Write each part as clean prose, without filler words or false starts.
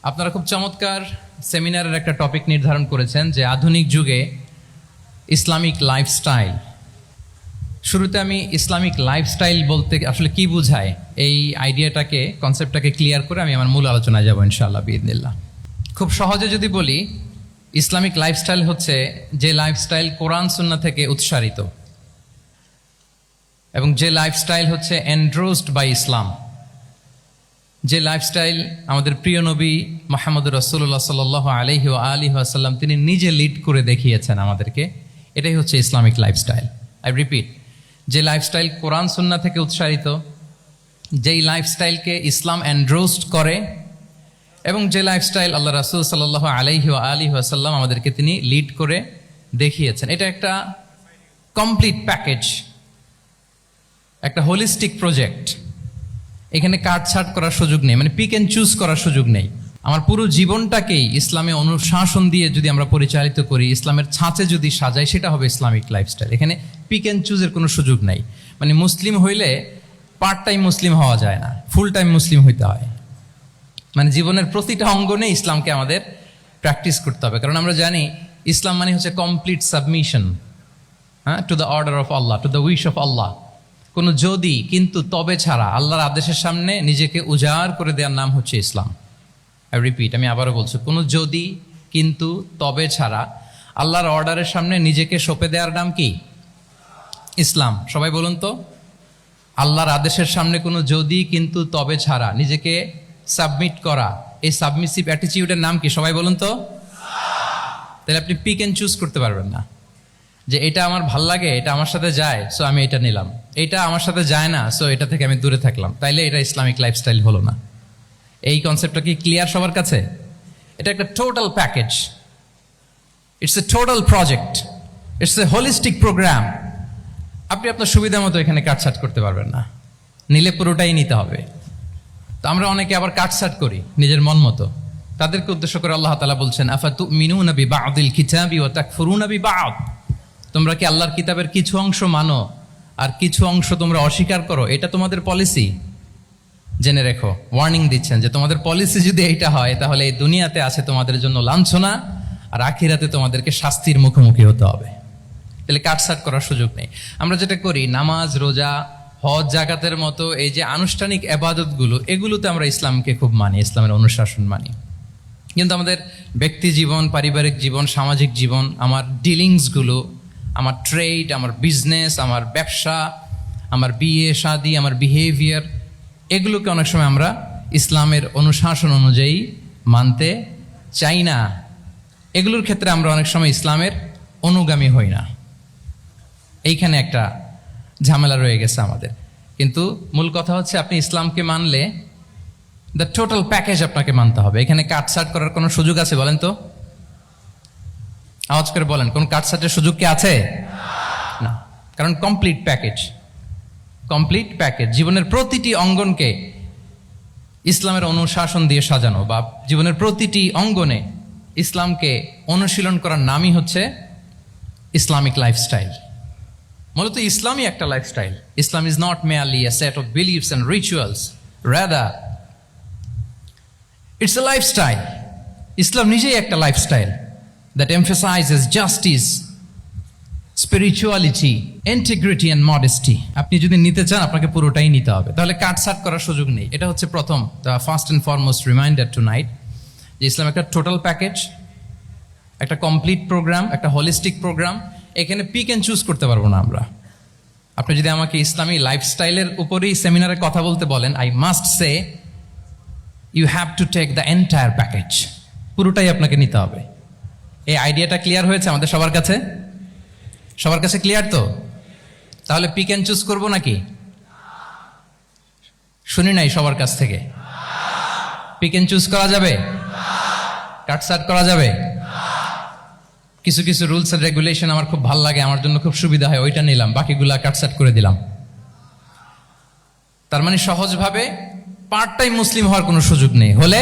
আপনারা খুব চমৎকার সেমিনারের একটা টপিক নির্ধারণ করেছেন যে আধুনিক যুগে ইসলামিক লাইফস্টাইল। শুরুতে আমি ইসলামিক লাইফস্টাইল বলতে আসলে কি বোঝায় এই আইডিয়াটাকে, কনসেপ্টটাকে ক্লিয়ার করে আমি আমার মূল আলোচনায় যাব ইনশাআল্লাহ বিইذনিল্লাহ। খুব সহজে যদি বলি, ইসলামিক লাইফস্টাইল হচ্ছে যে লাইফস্টাইল কোরআন সুন্নাহ থেকে উৎসারিত এবং যে লাইফস্টাইল হচ্ছে এন্ডোর্সড বাই ইসলাম, যে লাইফস্টাইল আমাদের প্রিয় নবী মুহাম্মদুর রাসূলুল্লাহ সাল্লাল্লাহু আলাইহি ওয়া আলিহি ওয়াসাল্লাম তিনি নিজে লিড করে দেখিয়েছেন আমাদেরকে, এটাই হচ্ছে ইসলামিক লাইফস্টাইল। আই রিপিট, যে লাইফস্টাইল কোরআন সুন্নাহ থেকে উৎসারিত, যেই লাইফস্টাইলকে ইসলাম এন্ডোর্সড করে এবং যে লাইফস্টাইল আল্লাহ রাসূল সাল্লাল্লাহু আলাইহি ওয়া আলিহি ওয়াসাল্লাম আমাদেরকে তিনি লিড করে দেখিয়েছেন, এটা একটা কমপ্লিট প্যাকেজ, একটা হোলিস্টিক প্রজেক্ট। এখানে কাটছাট করার সুযোগ নেই, মানে পিক অ্যান্ড চুজ করার সুযোগ নেই। আমার পুরো জীবনটাকেই ইসলামে অনুশাসন দিয়ে যদি আমরা পরিচালিত করি, ইসলামের ছাঁচে যদি সাজাই, সেটা হবে ইসলামিক লাইফস্টাইল। এখানে পিক অ্যান্ড চুজের কোনো সুযোগ নাই। মানে মুসলিম হইলে পার্ট টাইম মুসলিম হওয়া যায় না, ফুল টাইম মুসলিম হইতে হয়। মানে জীবনের প্রতিটা অঙ্গনে ইসলামকে আমাদের প্র্যাকটিস করতে হবে, কারণ আমরা জানি ইসলাম মানে হচ্ছে complete submission, to the order of Allah, to the wish of Allah. কোনো যদি কিন্তু তবে ছাড়া আল্লাহর আদেশের সামনে নিজেকে উজাড় করে দেওয়ার নাম হচ্ছে ইসলাম। আই রিপিট, আমি আবারও বলছি, কোনো যদি কিন্তু তবে ছাড়া আল্লাহর অর্ডারের সামনে নিজেকে সঁপে দেওয়ার নাম কি? ইসলাম। সবাই বলুন তো, আল্লাহর আদেশের সামনে কোনো যদি কিন্তু তবে ছাড়া নিজেকে সাবমিট করা, এই সাবমিসিভ অ্যাটিটিউডের নাম কি? সবাই বলুন তো। তাহলে আপনি পিক অ্যান্ড চুজ করতে পারবেন না যে এটা আমার ভাল লাগে, এটা আমার সাথে যায়, সো আমি এটা নিলাম, এটা আমার সাথে যায় না, সো এটা থেকে আমি দূরে থাকলাম। তাইলে এটা ইসলামিক লাইফস্টাইল হলো না। এই কনসেপ্টটা কি ক্লিয়ার সবার কাছে? এটা একটা total package, it's a total project, it's a holistic program. আপনি আপনার সুবিধা মতো এখানে কাটছাট করতে পারবেন না, নিলে পুরোটাই নিতে হবে। তো আমরা অনেকে আবার কাটছাট করি নিজের মন মতো। তাদেরকে উদ্দেশ্য করে আল্লাহ তাআলা বলছেন, আফাতুমিনুনা বিবা'দিল কিতাবি ওয়া তাকফুরুনা বিবা'দ। তোমরা কি আল্লাহর কিতাবের কিছু অংশ মানো আর কিছু অংশ তোমরা অস্বীকার করো? এটা তোমাদের পলিসি? জেনে রেখো, ওয়ার্নিং দিচ্ছেন যে তোমাদের পলিসি যদি এইটা হয়, তাহলে এই দুনিয়াতে আছে তোমাদের জন্য লাঞ্ছনা, আর আখিরাতে তোমাদেরকে শাস্তির মুখোমুখি হতে হবে। তাহলে কাটছাট করার সুযোগ নেই। আমরা যেটা করি, নামাজ, রোজা, হজ, জাকাতের মতো এই যে আনুষ্ঠানিক ইবাদতগুলো, এগুলোতে আমরা ইসলামকে খুব মানি, ইসলামের অনুশাসন মানি। কিন্তু আমাদের ব্যক্তি জীবন, পারিবারিক জীবন, সামাজিক জীবন, আমার ডিলিংসগুলো, আমার ট্রেড, আমার বিজনেস, আমার ব্যবসা, আমার বিয়ে শাদী, আমার বিহেভিয়ার, এগুলোকে অনেক সময় আমরা ইসলামের অনুশাসন অনুযায়ী মানতে চাই না। এগুলোর ক্ষেত্রে আমরা অনেক সময় ইসলামের অনুগামী হই না। এইখানে একটা ঝামেলা রয়ে গেছে আমাদের। কিন্তু মূল কথা হচ্ছে, আপনি ইসলামকে মানলে দ্য টোটাল প্যাকেজ আপনাকে মানতে হবে। এখানে কাটছাট করার কোনো সুযোগ আছে বলেন তো? আওয়াজ করে বলেন, কোন কাটছাটের সুযোগ কি আছে? না, কারণ কমপ্লিট প্যাকেজ, কমপ্লিট প্যাকেজ। জীবনের প্রতিটি অঙ্গনকে ইসলামের অনুশাসন দিয়ে সাজানো, বা জীবনের প্রতিটি অঙ্গনে ইসলামকে অনুশীলন করার নামই হচ্ছে ইসলামিক লাইফস্টাইল। মূলত ইসলামই একটা lifestyle. Islam is not merely a set of beliefs and rituals, rather it's a lifestyle. ইসলাম নিজেই একটা lifestyle that emphasizes justice, spirituality, integrity and modesty. আপনি যদি নিতে চান, আপনাকে পুরোটাই নিতে হবে, তাহলে কাটছাট করার সুযোগ নেই। এটা হচ্ছে প্রথম, the first and foremost reminder tonight, যে ইসলাম একটা টোটাল প্যাকেজ, একটা কমপ্লিট প্রোগ্রাম, একটা হোলিস্টিক প্রোগ্রাম। এখানে পিক অ্যান্ড চুজ করতে পারবো না আমরা। আপনি যদি আমাকে ইসলামী লাইফস্টাইলের উপরেই সেমিনারে কথা বলতে বলেন, I must say you have to take the entire package. পুরোটাই আপনাকে নিতে হবে। এই আইডিয়াটা ক্লিয়ার হয়েছে আমাদের সবার কাছে? সবার কাছে ক্লিয়ার তো? তাহলে পিক অ্যান্ড চুজ করবো নাকি? শুনি নাই সবার কাছ থেকে। পিক অ্যান্ড চুজ করা যাবে? কাটছাট করা যাবে? কিছু কিছু রুলস এন্ড রেগুলেশন আমার খুব ভালো লাগে, আমার জন্য খুব সুবিধা হয়, ওইটা নিলাম, বাকিগুলা কাটছাট করে দিলাম। তার মানে সহজভাবে পার্ট টাইম মুসলিম হওয়ার কোনো সুযোগ নেই, হলে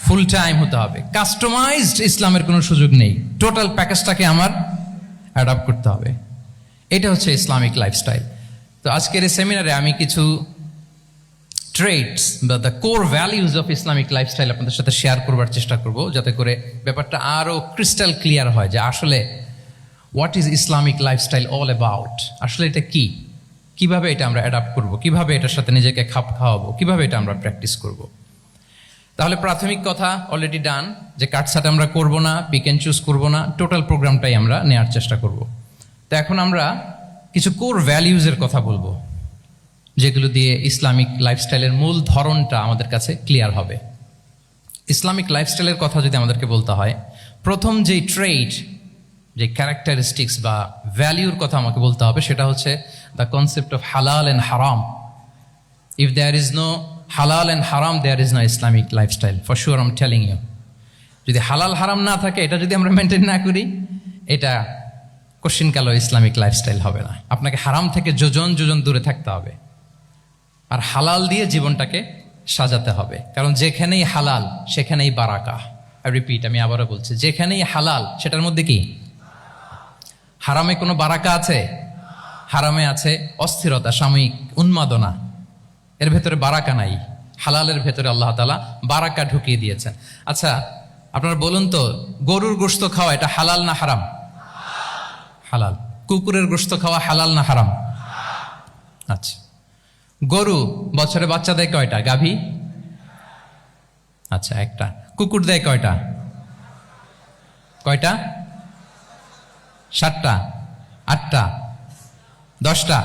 ফুল টাইম হতে হবে। কাস্টমাইজড ইসলামের কোনো সুযোগ নেই, টোটাল প্যাকেজটাকে আমার অ্যাডাপ্ট করতে হবে। এটা হচ্ছে ইসলামিক লাইফস্টাইল। তো আজকের এই সেমিনারে আমি কিছু ট্রেটস বা the core values of Islamic lifestyle আপনাদের সাথে শেয়ার করবার চেষ্টা করব, যাতে করে ব্যাপারটা আরও ক্রিস্টাল ক্লিয়ার হয় যে আসলে what is Islamic lifestyle all about. আসলে এটা কি, কিভাবে এটা আমরা অ্যাডাপ্ট করব, কিভাবে এটার সাথে নিজেকে খাপ খাওয়াবো, কিভাবে এটা আমরা প্র্যাকটিস করব। তাহলে প্রাথমিক কথা অলরেডি ডান, যে কাটছাট আমরা করব না, পিক অ্যান্ড চুজ করবো না, টোটাল প্রোগ্রামটাই আমরা নেওয়ার চেষ্টা করব। তো এখন আমরা কিছু কোর ভ্যালিউজের কথা বলবো, যেগুলো দিয়ে ইসলামিক লাইফস্টাইলের মূল ধরনটা আমাদের কাছে ক্লিয়ার হবে। ইসলামিক লাইফস্টাইলের কথা যদি আমাদেরকে বলতে হয়, প্রথম যেই ট্রেট, যে ক্যারেক্টারিস্টিক্স বা ভ্যালিউর কথা আমাকে বলতে হবে, সেটা হচ্ছে the concept of halal and haram. If there is no halal and haram, there is no Islamic lifestyle, for sure I am telling you. যদি হালাল হারাম না থাকে, এটা যদি আমরা মেনটেন না করি, এটা কোশ্চিনকালও ইসলামিক লাইফস্টাইল হবে না। আপনাকে হারাম থেকে যোজন যোজন দূরে থাকতে হবে, আর হালাল দিয়ে জীবনটাকে সাজাতে হবে। কারণ যেখানেই হালাল সেখানেই বারাকা। আই রিপিট, আমি আবারও বলছি, যেখানেই হালাল সেটার মধ্যে কি হারামে কোনো বারাকা আছে? হারামে আছে অস্থিরতা, সাময়িক উন্মাদনা, এর ভেতরে বারাকা নাই। হালালের ভেতরে আল্লাহ তাআলা বারাকা ঢুকিয়ে দিয়েছেন। আচ্ছা আপনারা বলুন তো, গরুর গোশত খাওয়া এটা হালাল না হারাম? হালাল। কুকুরের গোশত খাওয়া হালাল না হারাম? আচ্ছা, গরু বছরে বাচ্চা দেয় কয়টা? গাভী? আচ্ছা, একটা। কুকুর দেয় কয়টা? কয়টা? 7টা, 8টা, 10টা?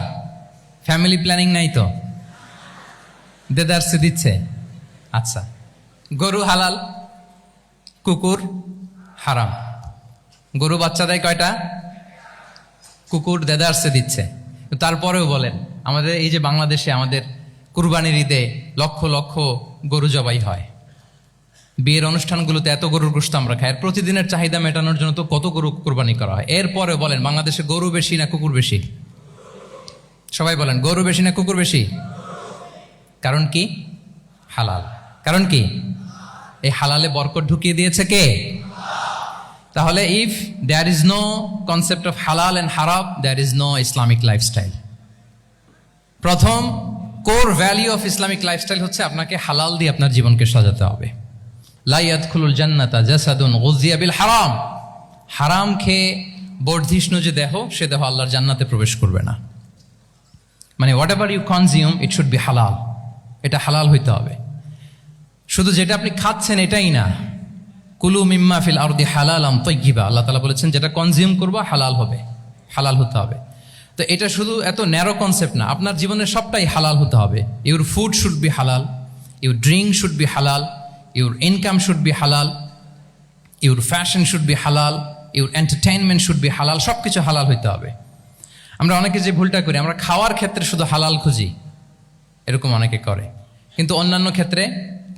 ফ্যামিলি প্ল্যানিং নাই তো? দেদারসে দিচ্ছে। আচ্ছা, গরু হালাল, কুকুর হারাম। গরু বাচ্চা দেয় কয়টা? কুকুর দেদারসে দিচ্ছে। তারপরেও বলেন, আমাদের এই যে বাংলাদেশে আমাদের কুরবানির ঈদে লক্ষ লক্ষ গরু জবাই হয়, বিয়ের অনুষ্ঠানগুলোতে এত গরুর গোশত আমরা খাই, আর প্রতিদিনের চাহিদা মেটানোর জন্য তো কত গরু কোরবানি করা হয়। এরপরে বলেন, বাংলাদেশে গরু বেশি না কুকুর বেশি? সবাই বলেন, গরু বেশি না কুকুর বেশি? কারণ কি? হালাল। কারণ কি? এই হালালে বরকত ঢুকিয়ে দিয়েছে কে? তাহলে if there is no concept of halal and haram, there is no Islamic lifestyle. প্রথম core value of Islamic lifestyle হচ্ছে আপনাকে হালাল দিয়ে আপনার জীবনকে সাজাতে হবে। লা ইয়াদখুলুল জান্নাতা জাসাদুন গুযিয়া বিল হারাম। হারাম খেয়ে বর্ধিষ্ণু যে দেহ, সে দেহ আল্লাহর জান্নাতে প্রবেশ করবে না। মানে whatever you consume, it should be halal. এটা হালাল হইতে হবে। শুধু যেটা আপনি খাচ্ছেন এটাই না, কুলু মিম্মা ফিল আরদি হালালাম তাইয়্যিবা, আল্লাহ তাআলা বলেছেন যেটা কনজিউম করবা হালাল হবে, হালাল হতে হবে। তো এটা শুধু এত ন্যারো কনসেপ্ট না, আপনার জীবনের সবটাই হালাল হতে হবে। ইউর ফুড শুড বি হালাল, ইউর ড্রিঙ্ক শুড বি হালাল, ইউর ইনকাম শুড বি হালাল, ইউর ফ্যাশন শুড বি হালাল, ইউর এন্টারটেইনমেন্ট শুড বি হালাল। সব কিছু হালাল হইতে হবে। আমরা অনেকে যে ভুলটা করি, আমরা খাওয়ার ক্ষেত্রে শুধু হালাল খুঁজি, এরকম অনেকে করে, কিন্তু অন্যান্য ক্ষেত্রে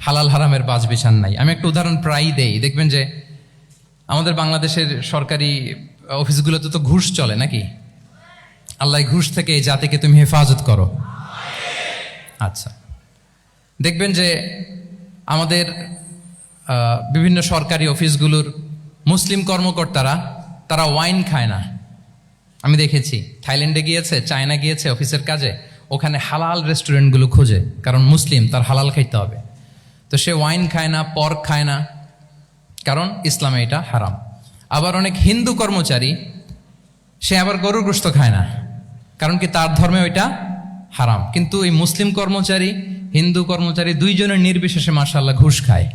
হালাল হারামের বাজ বিছান নাই। আমি একটা উদাহরণ প্রায়ই দেই, দেখবেন যে আমাদের বাংলাদেশের সরকারি অফিসগুলোতে তো ঘুষ চলে নাকি? আল্লাহ ঘুষ থেকে এই জাতিকে তুমি হেফাজত করো। আচ্ছা, দেখবেন যে আমাদের বিভিন্ন সরকারি অফিসগুলোর মুসলিম কর্মকর্তারা, তারা ওয়াইন খায় না। আমি দেখেছি, থাইল্যান্ডে গিয়েছে, চায়না গিয়েছে অফিসের কাজে, ওখানে হালাল রেস্টুরেন্টগুলো খুঁজে, কারণ মুসলিম, তার হালাল খাইতে হবে। তো সে ওয়াইন খায় না, পর্ক খায় না, কারণ ইসলামে এটা হারাম। আবার অনেক হিন্দু কর্মচারী, সে আবার গরুর গোশত খায় না, কারণ কি তার ধর্মে ওইটা হারাম। কিন্তু এই মুসলিম কর্মচারী, হিন্দু কর্মচারী দুইজনের নির্বিশেষে মাশাআল্লাহ ঘুষ খায়।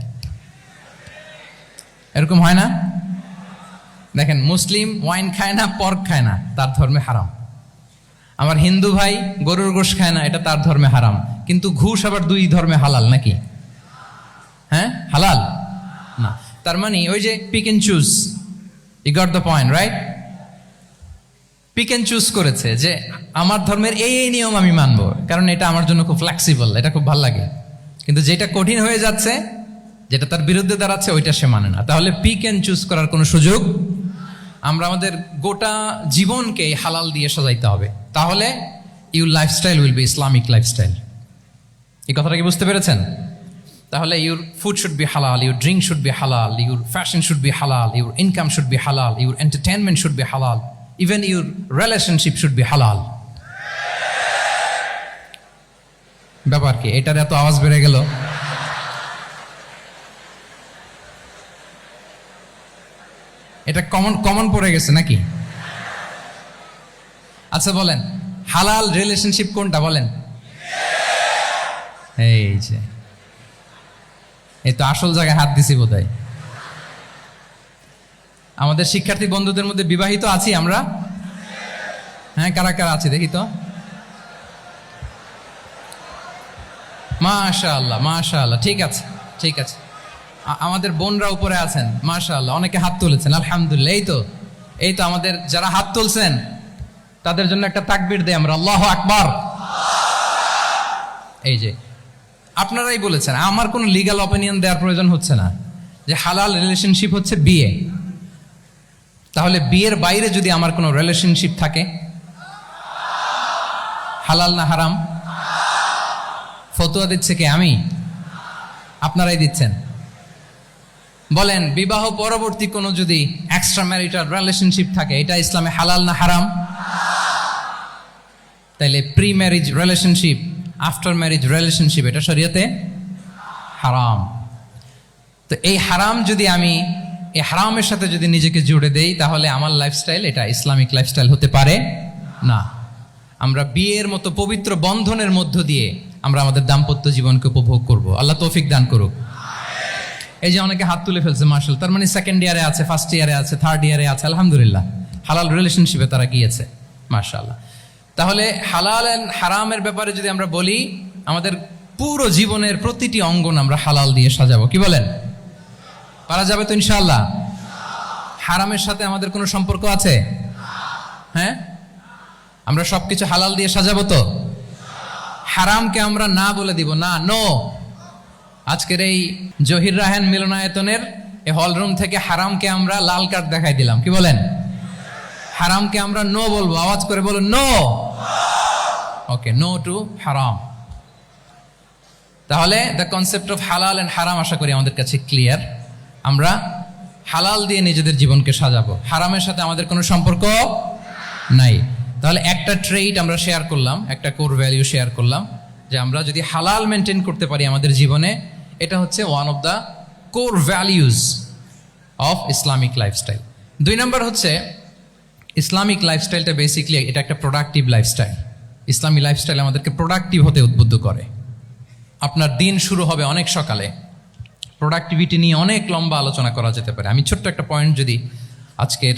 এরকম হয় না? দেখেন, মুসলিম ওয়াইন খায় না, পর্ক খায় না, তার ধর্মে হারাম। আমার হিন্দু ভাই গরুর গোশত খায় না, এটা তার ধর্মে হারাম। কিন্তু ঘুষ আবার দুই ধর্মে হালাল নাকি? হ্যাঁ, হালাল না। তার মানে ওই যে pick and choose, you got the point, right? Pick and choose করেছে যে আমার ধর্মের এই এই নিয়ম আমি মানবো, কারণ এটা আমার জন্য খুব ফ্লেক্সিবল, এটা খুব ভালো লাগে। কিন্তু যেটা কঠিন হয়ে যাচ্ছে, যেটা তার বিরুদ্ধে দাঁড়াচ্ছে, ওইটা সে মানে না। তাহলে পিক এন্ড চুজ করার কোনো সুযোগ, আমরা আমাদের গোটা জীবনকে হালাল দিয়ে সাজাইতে হবে। তাহলে your lifestyle will be Islamic lifestyle. এই কথাটা কি বুঝতে পেরেছেন? তাহলে ইউর ফুড শুড বি হালাল, ইউর ড্রিঙ্ক শুড বি হালাল, ইউর ফ্যাশন শুড বি হালাল, ইউর ইনকাম শুড বি হালাল, ইউর এন্টারটেনমেন্ট শুড বি হালাল, even your relationship should be হালাল। ব্যাপার কি, এটার এত আওয়াজ বেড়ে গেল? এটা কমন কমন পড়ে গেছে নাকি? আচ্ছা বলেন, হালাল রিলেশনশিপ কোনটা বলেন? এই যে, এই তো আসল জায়গায় হাত দিছি বোধহয়। আমাদের শিক্ষার্থী বন্ধুদের মধ্যে বিবাহিত আছি আমরা? হ্যাঁ, কারা কারা আছে দেখি তো। মাশাআল্লাহ মাশাআল্লাহ, ঠিক আছে ঠিক আছে। আমাদের বোনরা উপরে আছেন, মাশাআল্লাহ, অনেকে হাত তুলেছেন, আলহামদুলিল্লাহ। এই তো আমাদের যারা হাত তুলছেন তাদের জন্য একটা তাকবীর দেই আমরা, আল্লাহু আকবার। এই যে আপনারাই বলেছেন, আমার কোনো লিগ্যাল অপিনিয়ন দেওয়ার প্রয়োজন হচ্ছে না, যে হালাল রিলেশনশিপ হচ্ছে বিয়ে। তাহলে বিয়ের বাইরে যদি আমার কোনো রিলেশনশিপ থাকে, হালাল না হারাম? ফতোয়া দিচ্ছে কে? আমি? আপনারাই দিচ্ছেন। বলেন, বিবাহ পরবর্তী কোনো যদি এক্সট্রা ম্যারিটাল রিলেশনশিপ থাকে, এটা ইসলামে হালাল না হারাম? তাইলে pre marriage relationship, after marriage relationship, এটা শরীয়তে হারাম। তো এই হারাম যদি আমি এই হারামের সাথে যদি নিজেকে জুড়ে দেই, তাহলে আমার লাইফস্টাইল এটা ইসলামিক লাইফস্টাইল হতে পারে না। আমরা বিয়ের মতো পবিত্র বন্ধনের মধ্য দিয়ে আমরা আমাদের দাম্পত্য জীবনকে উপভোগ করব। আল্লাহ তৌফিক দান করুক। এই যে অনেকে হাত তুলে ফেলছে, মাশাআল্লাহ, তার মানে সেকেন্ড ইয়ারে আছে, ফার্স্ট ইয়ারে আছে, থার্ড ইয়ারে আছে, আলহামদুলিল্লাহ, হালাল রিলেশনশিপে তারা গিয়েছে, মাশাআল্লাহ। তাহলে হালাল এন্ড হারামের ব্যাপারে যদি আমরা বলি, আমাদের পুরো জীবনের প্রতিটি অঙ্গন আমরা হালাল দিয়ে সাজাবো। কি বলেন? পারা যাবে তো ইনশাআল্লাহ? হারামের সাথে আমাদের কোনো সম্পর্ক আছে? হ্যাঁ, আমরা সবকিছু হালাল দিয়ে সাজাবো তো? হারামকে আমরা না বলে দিব না, নো। আজকের এই জহির রায়হান মিলনায়তনের এই হলরুম থেকে হারামকে আমরা লাল কার্ড দেখাই দিলাম। কি বলেন? হারামকে আমরা নো বলবো, আওয়াজ করে বলুন নো। ওকে, নো টু হারাম। তাহলে দ্য কনসেপ্ট অফ হালাল এন্ড হারাম আশা করি আমাদের কাছে ক্লিয়ার। আমরা হালাল দিয়ে নিজেদের জীবনকে সাজাবো, হারামের সাথে আমাদের কোনো সম্পর্ক নাই। তাহলে একটা ট্রেইট আমরা শেয়ার করলাম, একটা কোর ভ্যালিউ শেয়ার করলাম, যে আমরা যদি হালাল মেনটেন করতে পারি আমাদের জীবনে, এটা হচ্ছে one of the core values of Islamic lifestyle. 2 নম্বর হচ্ছে, ইসলামিক লাইফস্টাইলটা বেসিকলি এটা একটা প্রোডাক্টিভ লাইফস্টাইল। ইসলামী লাইফস্টাইল আমাদেরকে প্রোডাক্টিভ হতে উদ্বুদ্ধ করে। আপনার দিন শুরু হবে অনেক সকালে, প্রোডাক্টিভিটি নিয়ে অনেক লম্বা আলোচনা করা যেতে পারে। আমি ছোট্ট একটা পয়েন্ট যদি আজকের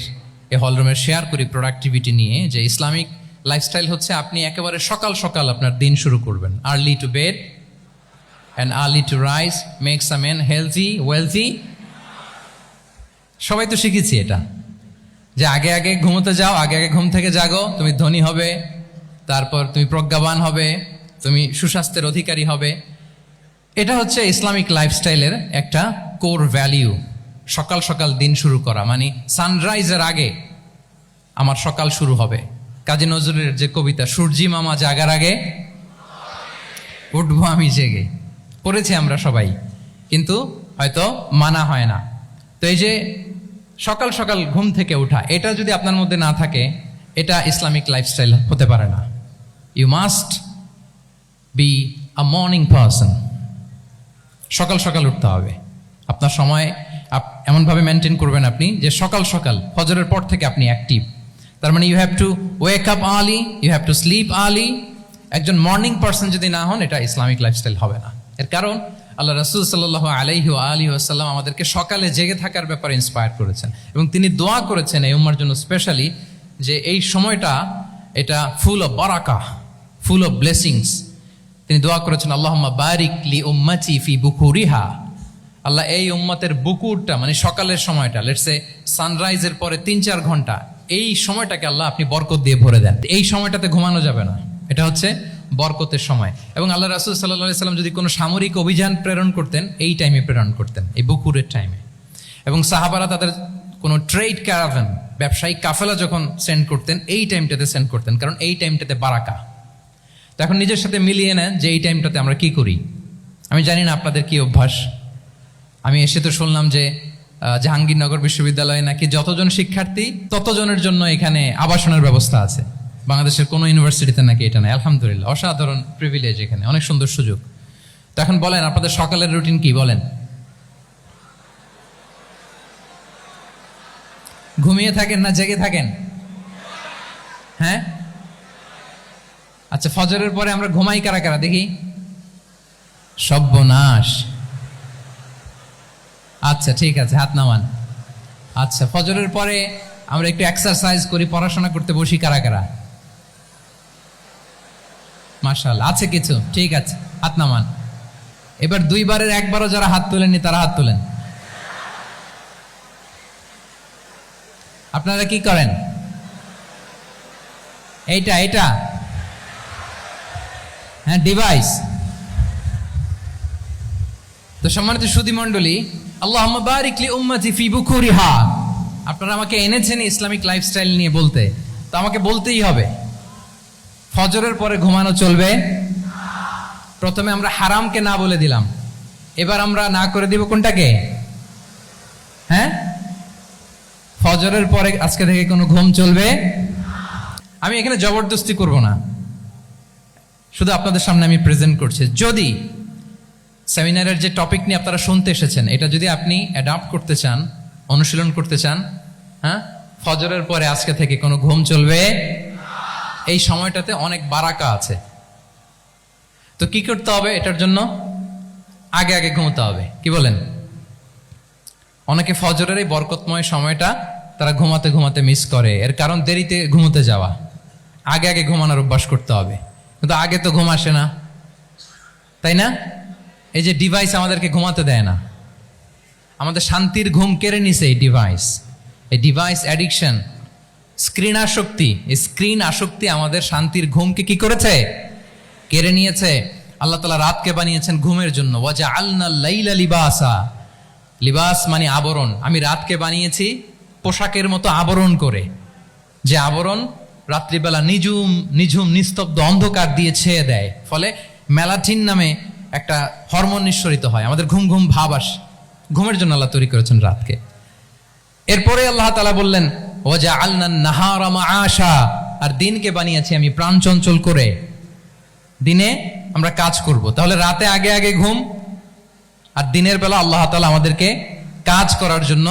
এ হলরুমে শেয়ার করি প্রোডাক্টিভিটি নিয়ে, যে ইসলামিক লাইফস্টাইল হচ্ছে আপনি একেবারে সকাল সকাল আপনার দিন শুরু করবেন। Early to bed and early to rise makes a man healthy wealthy. সবাই তো শিখেছি এটা, যে আগে আগে ঘুমোতে যাও, আগে আগে ঘুম থেকে জাগো, তুমি ধনী হবে, তারপর তুমি প্রজ্ঞাবান হবে, তুমি সুস্বাস্থ্যের অধিকারী হবে। এটা হচ্ছে ইসলামিক লাইফস্টাইলের একটা কোর ভ্যালিউ। সকাল সকাল দিন শুরু করা, মানে সানরাইজের আগে আমার সকাল শুরু হবে। কাজী নজরুলের যে কবিতা, সূর্যি মামা জাগার আগে উঠবো আমি জেগে, পড়েছি আমরা সবাই, কিন্তু হয়তো মানা হয় না। তো এই যে সকাল সকাল ঘুম থেকে ওঠা, এটা যদি আপনার মধ্যে না থাকে, এটা ইসলামিক লাইফস্টাইল হতে পারে না। You must be a morning person. সকাল সকাল উঠতে হবে। আপনার সময় এমনভাবে মেনটেন করবেন আপনি, যে সকাল সকাল ফজরের পর থেকে আপনি অ্যাক্টিভ। তার মানে you have to wake up early, you have to sleep early. একজন মর্নিং পারসন যদি না হন, এটা ইসলামিক লাইফস্টাইল হবে না। এর কারণ আল্লাহ রাসূল সাল্লাল্লাহু আলাইহি ওয়া আলিহি ওয়াসাল্লাম আমাদেরকে সকালে জেগে থাকার ব্যাপারে ইন্সপায়ার করেছেন, এবং তিনি দোয়া করেছেন এই উম্মার জন্য স্পেশালি, যে এই সময়টা এটা ফুল অফ বারাকা, ফুল অফ ব্লেসিংস। তিনি দোয়া করেছেন, আল্লাহুম্মা বারিক লি উম্মতি ফি বুকুরিহা। আল্লাহ এই উম্মতের বুকুরটা, মানে সকালের সময়টা, লেটস সে সানরাইজের পরে 3-4 ঘন্টা, এই সময়টাকে আল্লাহ আপনি বরকত দিয়ে ভরে দেন। এই সময়টাতে ঘুমানো যাবে না, এটা হচ্ছে বরকতের সময়। এবং আল্লাহ রাসূল সাল্লাল্লাহু আলাইহি সাল্লাম যদি কোনো সামরিক অভিযান প্রেরণ করতেন, এই টাইমে প্রেরণ করতেন, এই বুকুরের টাইমে। এবং সাহাবারা তাদের কোনো ট্রেড ক্যারাভান, ব্যবসায়িক কাফেলা যখন সেন্ড করতেন, এই টাইমটাতে সেন্ড করতেন, কারণ এই টাইমটাতে বারাকা। তো এখন নিজের সাথে মিলিয়ে নেন যে এই টাইমটাতে আমরা কি করি। আমি জানি না আপনাদের কি অভ্যাস। আমি এসে তো শুনলাম যে জাহাঙ্গীরনগর বিশ্ববিদ্যালয়ে নাকি যতজন শিক্ষার্থী ততজনের জন্য এখানে আবাসনের ব্যবস্থা আছে, বাংলাদেশের কোনো ইউনিভার্সিটিতে নাকি এটা নাই। আলহামদুলিল্লাহ, অসাধারণ প্রিভিলেজ, এখানে অনেক সুন্দর সুযোগ। তো এখন বলেন আপনাদের সকালের রুটিন কি বলেন? ঘুমিয়ে থাকেন না জেগে থাকেন? হ্যাঁ, আচ্ছা, ফজরের পরে আমরা ঘুমাই কারা কারা দেখি? সর্বনাশ। আচ্ছা ঠিক আছে, হাত নামান। আচ্ছা, ফজরের পরে আমরা একটু এক্সারসাইজ করি, পড়াশোনা করতে বসি কারা কারা? মাশাআল্লাহ, আছে কিছু, ঠিক আছে, হাত নামান। এবার দুইবারের একবারও যারা হাত তোলেননি তারা হাত তোলেন। আপনারা কি করেন? এইটা এটা হ্যাঁ, ডিভাইস। তো সম্মানিত সুধী মণ্ডলী, আল্লাহুম্মা বারিক লি উম্মতি ফি বুকুরিহা, আপনারা আমাকে এনেছেন ইসলামিক লাইফস্টাইল নিয়ে বলতে, তো আমাকে বলতেই হবে ফজরের পরে ঘুমানো চলবে। প্রথমে আমরা হারামকে না বলে দিলাম, এবার আমরা না করে দিব কোনটাকে? হ্যাঁ, ফজরের পরে আজকে থেকে কোনো ঘুম চলবে। আমি এখানে জবরদস্তি করব না, শুধু আপনাদের সামনে আমি প্রেজেন্ট করছি। যদি সেমিনারের যে টপিক নিয়ে আপনারা শুনতে এসেছেন, এটা যদি আপনি অ্যাডাপ্ট করতে চান, অনুশীলন করতে চান, হ্যাঁ, ফজরের পরে আজকে থেকে কোনো ঘুম চলবে। এই সময়টাতে অনেক বারাকা আছে। তো কি করতে হবে? এটার জন্য আগে আগে ঘুমোতে হবে। কি বলেন? অনেকে ফজরের এই বরকতময় সময়টা তারা ঘুমাতে ঘুমাতে মিস করে, এর কারণ দেরিতে ঘুমোতে যাওয়া। আগে আগে ঘুমানোর অভ্যাস করতে হবে, কিন্তু আগে তো ঘুম আসে না, তাই না? এই যে ডিভাইস আমাদেরকে ঘুমাতে দেয় না, আমাদের শান্তির ঘুম কেড়ে নিছে এই ডিভাইস। এই ডিভাইস অ্যাডিকশন, স্ক্রিন আসক্তি, এই স্ক্রিন আসক্তি আমাদের শান্তির ঘুমকে কি করেছে? কেড়ে নিয়েছে। আল্লাহ তাআলা রাতকে বানিয়েছেন ঘুমের জন্য। ওয়াজআলনা লাইলা লিবাসা, লিবাস মানে আবরণ। আমি রাতকে বানিয়েছি পোশাকের মতো আবরণ করে, যে আবরণ রাত্রিবেলা নিঝুম নিঝুম নিস্তব্ধ অন্ধকার দিয়ে ছেয়ে দেয়, ফলে মেলাটিন নামে একটা হরমোন নিঃসরিত হয়, আমাদের ঘুম ঘুম ভাব আসে। ঘুমের জন্য আল্লাহ তৈরি করেছেন রাতকে। এরপরে আল্লাহ তাআলা বললেন ওয়াজআলনা নাহারা মাআশা, আর দিনকে বানিয়েছি আমি প্রাণ চঞ্চল করে, দিনে আমরা কাজ করব। তাহলে রাতে আগে আগে ঘুম, আর দিনের বেলা আল্লাহ তাআলা আমাদেরকে কাজ করার জন্য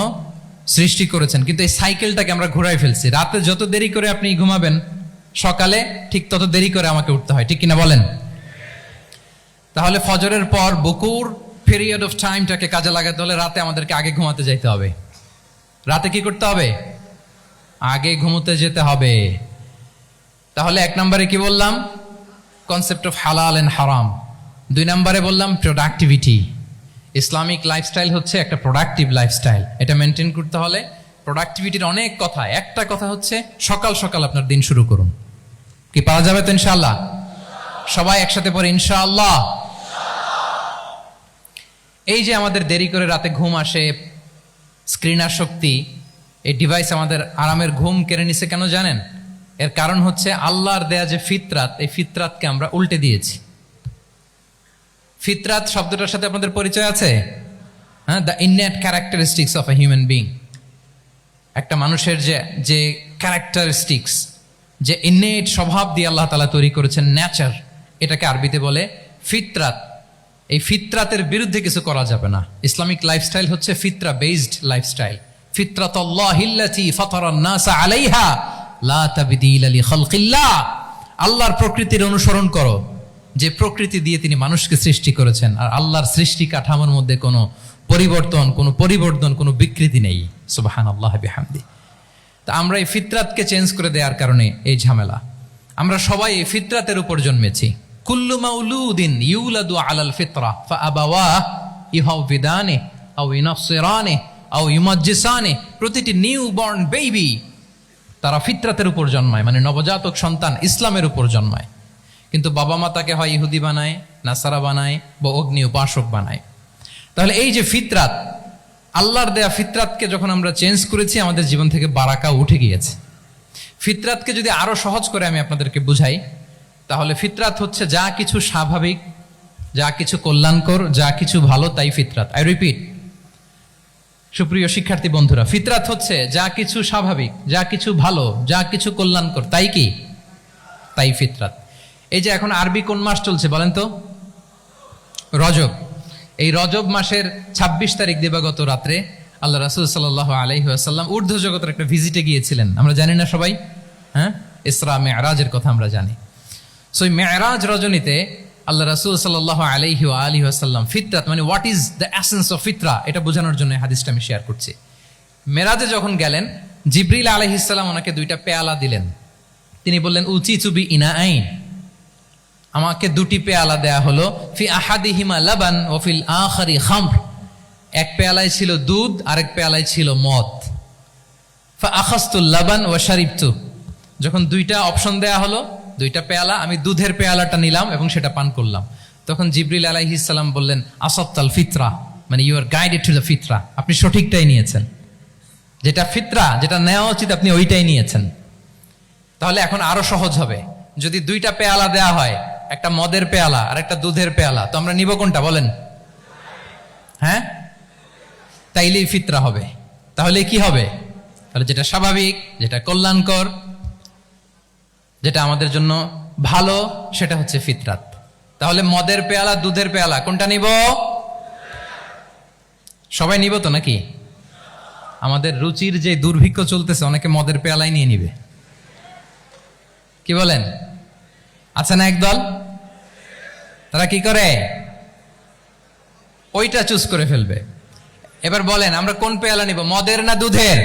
সৃষ্টি করেছেন। কিন্তু এই সাইকেলটাকে আমরা ঘুরাই ফেলছি। রাতে যত দেরি করে আপনি ঘুমাবেন, সকালে ঠিক তত দেরি করে আমাকে উঠতে হয়, ঠিক কিনা বলেন? তাহলে ফজরের পর বকুর পিরিয়ড অফ টাইমটাকে কাজে লাগাতে হলে রাতে আমাদেরকে আগে ঘুমাতে যাইতে হবে। রাতে কি করতে হবে? আগে ঘুমোতে যেতে হবে। তাহলে এক নম্বরে কি বললাম? কনসেপ্ট অফ হালাল এন্ড হারাম। 2 নম্বরে বললাম প্রোডাক্টিভিটি। ইসলামিক লাইফস্টাইল হচ্ছে একটা প্রোডাক্টিভ লাইফস্টাইল। এটা মেনটেন করতে হলে প্রোডাক্টিভিটির অনেক কথা। একটা কথা হচ্ছে সকাল সকাল আপনার দিন শুরু করুন। কি পাওয়া যাবে তো ইনশাআল্লাহ? সবাই একসাথে পড়ে ইনশাআল্লাহ। এই যে আমাদের দেরি করে রাতে ঘুম আসে, স্ক্রিন আসক্তি, এই ডিভাইস আমাদের আরামের ঘুম কেড়ে নিছে কেন জানেন? এর কারণ হচ্ছে আল্লাহর দেয়া যে ফিতরাত, এই ফিতরাতকে আমরা উল্টে দিয়েছি। ফিতরাত শব্দটার সাথে আপনাদের পরিচয় আছে? হ্যাঁ, the innate characteristics of a human being. একটা মানুষের যে ক্যারেক্টারিস্টিক্স, যে ইননেট স্বভাব দিয়ে আল্লাহ তাআলা তৈরি করেছেন, নেচার, এটাকে আরবিতে বলে ফিতরাত। এই ফিতরাতের বিরুদ্ধে কিছু করা যাবে না। ইসলামিক লাইফস্টাইল হচ্ছে ফিতরা বেসড লাইফস্টাইল। ফিতরাতুল্লাহিল্লাতী ফাতারান নাসা আলাইহা লা তাবদীলা লিখালকিল্লাহ। আল্লাহর প্রকৃতির অনুসরণ করো, যে প্রকৃতি দিয়ে তিনি মানুষকে সৃষ্টি করেছেন। আর আল্লাহর সৃষ্টি কাঠামোর মধ্যে কোনো পরিবর্তন, কোনো বিকৃতি নেই। সুবহানাল্লাহ বিহামদি। তা আমরা এই ফিতরাতকে চেঞ্জ করে দেওয়ার কারণে এই ঝামেলা। আমরা সবাই এই ফিতরাতের উপর জন্মেছি। কুল্লু মাউলুদিন ইউলাদু আলাল ফিতরা ফাআবাওয়াহু ইউহাউবিদানিহি আও ইউনাসসিরানিহি আও ইউমাজ্জিসানিহি। প্রতিটি নিউ বর্ন বেবি তারা ফিতরাতের উপর জন্মায়, মানে নবজাতক সন্তান ইসলামের উপর জন্মায়। কিন্তু বাবা মা তাকে হয় ইহুদি বানায়, নাসারা বানায়, বা অগ্নি উপাসক বানায়। তাহলে এই যে ফিতরাত, আল্লাহর দেয়া ফিতরাতকে যখন আমরা চেঞ্জ করেছি, আমাদের জীবন থেকে বারাকা উঠে গিয়েছে। ফিতরাতকে যদি আরো সহজ করে আমি আপনাদেরকে বুঝাই, তাহলে ফিতরাত হচ্ছে যা কিছু স্বাভাবিক, যা কিছু কল্যাণকর, যা কিছু ভালো, তাই ফিতরাত। আই রিপিট, সুপ্রিয় শিক্ষার্থী বন্ধুরা, ফিতরাত হচ্ছে যা কিছু স্বাভাবিক, যা কিছু ভালো, যা কিছু কল্যাণকর, তাই কি তাই ফিতরাত। এই যে এখন আরবি কোন মাস চলছে বলেন তো? রজব। এই রজব মাসের ২৬ তারিখ দিবাগত রাত্রে আল্লাহ রাসূল সাল্লাল্লাহু আলাইহি ওয়াসাল্লাম ঊর্ধ্ব জগতের একটা ভিজিটে গিয়েছিলেন। আমরা জানি না সবাই? হ্যাঁ, ইসরা মেরাজের কথা আমরা জানি। সো এই মেরাজ রজনীতে আল্লাহ রাসূল সাল্লাল্লাহু আলাইহি ওয়া আলিহি ওয়াসাল্লাম ফিতরাত মানে what is the essence of ফিতরা এটা বোঝানোর জন্য এই হাদিসটা আমি শেয়ার করছি। মেরাজে যখন গেলেন, জিবরিল আলাইহিস সালাম ওনাকে 2টা পেয়ালা দিলেন। তিনি বললেন উচিচু বি ইনাআইন, আমাকে 2টি পেয়ালা দেয়া হলো, ফি আহাদিহিমা লাবান ওয়া ফিল আখারি খামর, এক পেয়ালায় ছিল দুধ আরেক পেয়ালায় ছিল মদ। ফা আখাযতুল লাবান ওয়া শারিবতু, যখন 2টা অপশন দেয়া হলো, 2টা পেয়ালা, আমি দুধের পেয়ালাটা নিলাম এবং সেটা পান করলাম। তখন জিবরিল আলাইহিস সালাম বললেন আসাবতাল ফিতরা, মানে you are guided to the ফিতরা, আপনি সঠিকটাই নিয়েছেন, যেটা ফিতরা, যেটা নেওয়া উচিত আপনি ওইটাই নিয়েছেন। তাহলে এখন আরো সহজ হবে, যদি 2টা পেয়ালা দেয়া হয়, একটা মদের পেয়ালা আর একটা দুধের পেয়ালা, তো আমরা নিব কোনটা বলেন? হ্যাঁ, তাইলেই ফিতরা হবে। তাহলে কি হবে? তাহলে যেটা স্বাভাবিক, যেটা কল্যাণকর, যেটা আমাদের জন্য ভালো, সেটা হচ্ছে ফিতরাত। তাহলে মদের পেয়ালা দুধের পেয়ালা কোনটা নিব? সবাই নিব তো নাকি? আমাদের রুচির যে দুর্ভিক্ষ চলতেছে, অনেকে মদের পেয়ালাই নিয়ে নিবে, কি বলেন? আছে না একদল, তারা কি করে? ওইটা চুজ করে ফেলবে। এবার বলেন আমরা কোন পেয়ালা নিব, মদের না দুধের?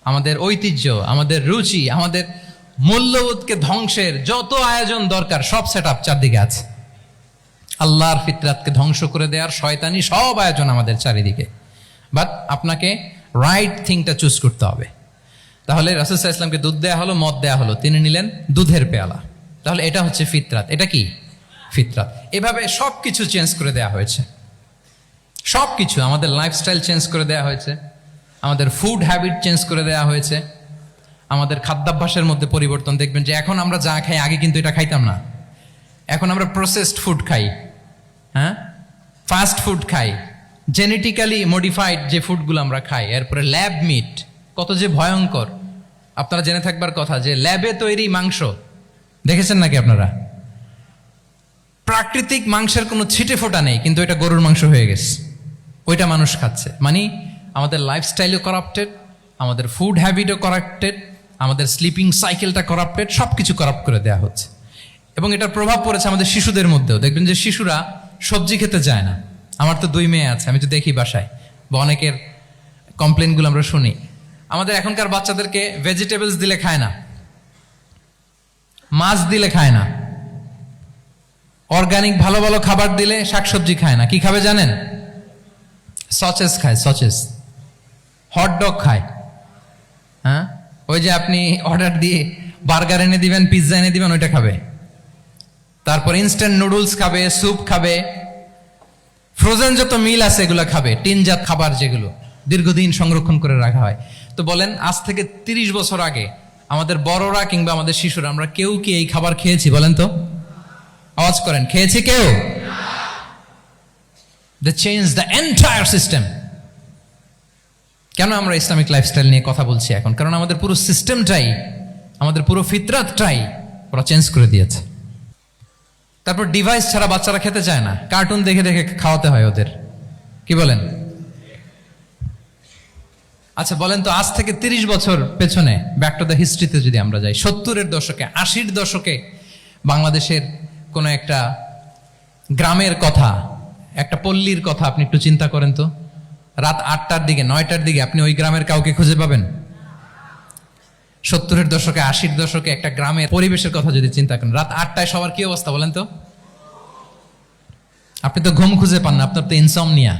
আমাদের ঐতিহ্য, আমাদের রুচি, আমাদের মূল্যবোধকে ধ্বংসের যত আয়োজন দরকার সব সেটআপ চারদিকে আছে। আল্লাহর ফিতরাতকে ধ্বংস করে দেওয়ার শয়তানি সব আয়োজন আমাদের চারিদিকে। বাট আপনাকে রাইট থিংটা চুজ করতে হবে। তাহলে রাসূল সাল্লাল্লাহু আলাইহি ওয়াসাল্লামকে দুধ দেয়া হলো, মদ দেয়া হলো, তিনি নিলেন দুধের পেয়ালা। তাহলে এটা হচ্ছে ফিতরাত। এটা কি? ফিতরাত। এভাবে সবকিছু চেঞ্জ করে দেয়া হয়েছে, সবকিছু, আমাদের লাইফস্টাইল চেঞ্জ করে দেয়া হয়েছে, আমাদের ফুড হ্যাবিট চেঞ্জ করে দেয়া হয়েছে, আমাদের খাদ্যাভ্যাসের মধ্যে পরিবর্তন। দেখবেন যে এখন আমরা যা খাই, আগে কিন্তু এটা খাইতাম না। এখন আমরা প্রসেসড ফুড খাই, হ্যাঁ, ফাস্ট ফুড খাই, জেনেটিক্যালি মডিফাইড যে ফুডগুলো আমরা খাই, এরপরে ল্যাব মিট, কত যে ভয়ঙ্কর। আপনারা জেনে থাকবার কথা যে ল্যাবে তৈরি মাংস দেখেছেন নাকি আপনারা? প্রাকৃতিক মাংসের কোনো ছিটে ফোটা নেই, কিন্তু এটা গরুর মাংস হয়ে গেছে, ওইটা মানুষ খাচ্ছে। মানে আমাদের লাইফস্টাইলও করাপ্টেড, আমাদের ফুড হ্যাবিটও করাপ্টেড, আমাদের স্লিপিং সাইকেলটা করাপ্টেড, সব কিছু করাপ্ট করে দেওয়া হচ্ছে। এবং এটার প্রভাব পড়েছে আমাদের শিশুদের মধ্যেও। দেখবেন যে শিশুরা সবজি খেতে চায় না। আমার তো 2 মেয়ে আছে, আমি তো দেখি বাসায়, বা অনেকের কমপ্লেনগুলো আমরা শুনি। আমাদের এখনকার বাচ্চাদেরকে ভেজিটেবলস দিলে খায় না, মাছ দিলে খায় না, অর্গানিক ভালো ভালো খাবার দিলে শাকসবজি খায় না। কি খাবে জানেন? সচেস খায়, সচেস, হটডগ খায়। হ্যাঁ, ওই যে আপনি অর্ডার দিয়ে বার্গার এনে দিবেন, পিৎজা এনে দিবেন, ওইটা খাবে। তারপর ইনস্ট্যান্ট নুডলস খাবে, স্যুপ খাবে, ফ্রোজেন যত মিল আছে এগুলো খাবে, টিনজাত খাবার যেগুলো দীর্ঘদিন সংরক্ষণ করে রাখা হয়। তো বলেন, আজ থেকে 30 বছর আগে আমাদের বড়রা কিংবা আমাদের শিশুরা, আমরা কেউ কি এই খাবার খেয়েছি বলেন তো? আওয়াজ করেন, খেয়েছি কেউ? They changed the entire system. কেন আমরা ইসলামিক লাইফস্টাইল নিয়ে কথা বলছি এখন? কারণ আমাদের পুরো সিস্টেমটাই, আমাদের পুরো ফিতরাতটাই ওরা চেঞ্জ করে দিয়েছে। তারপর ডিভাইস ছাড়া বাচ্চারা খেতে চায় না, কার্টুন দেখে দেখে খাওয়াতে হয় ওদের, কি বলেন? আচ্ছা বলেন তো, আজ থেকে 30 বছর পেছনে ব্যাক টু দ্য হিস্ট্রিতে যদি আমরা যাই, 70-এর দশকে, 80-র দশকে বাংলাদেশের কোনো একটা গ্রামের কথা, একটা পল্লীর কথা আপনি একটু চিন্তা করেন তো। রাত 8টার দিকে, 9টার দিকে আপনি ওই গ্রামের কাউকে খুঁজে পাবেন? 70-এর দশকে, 80-র দশকে একটা গ্রামের পরিবেশের কথা যদি চিন্তা করেন, রাত 8টায় সবার কি অবস্থা বলেন তো? আপনি তো ঘুম খুঁজে পান না, আপনার তো ইনসমনিয়া।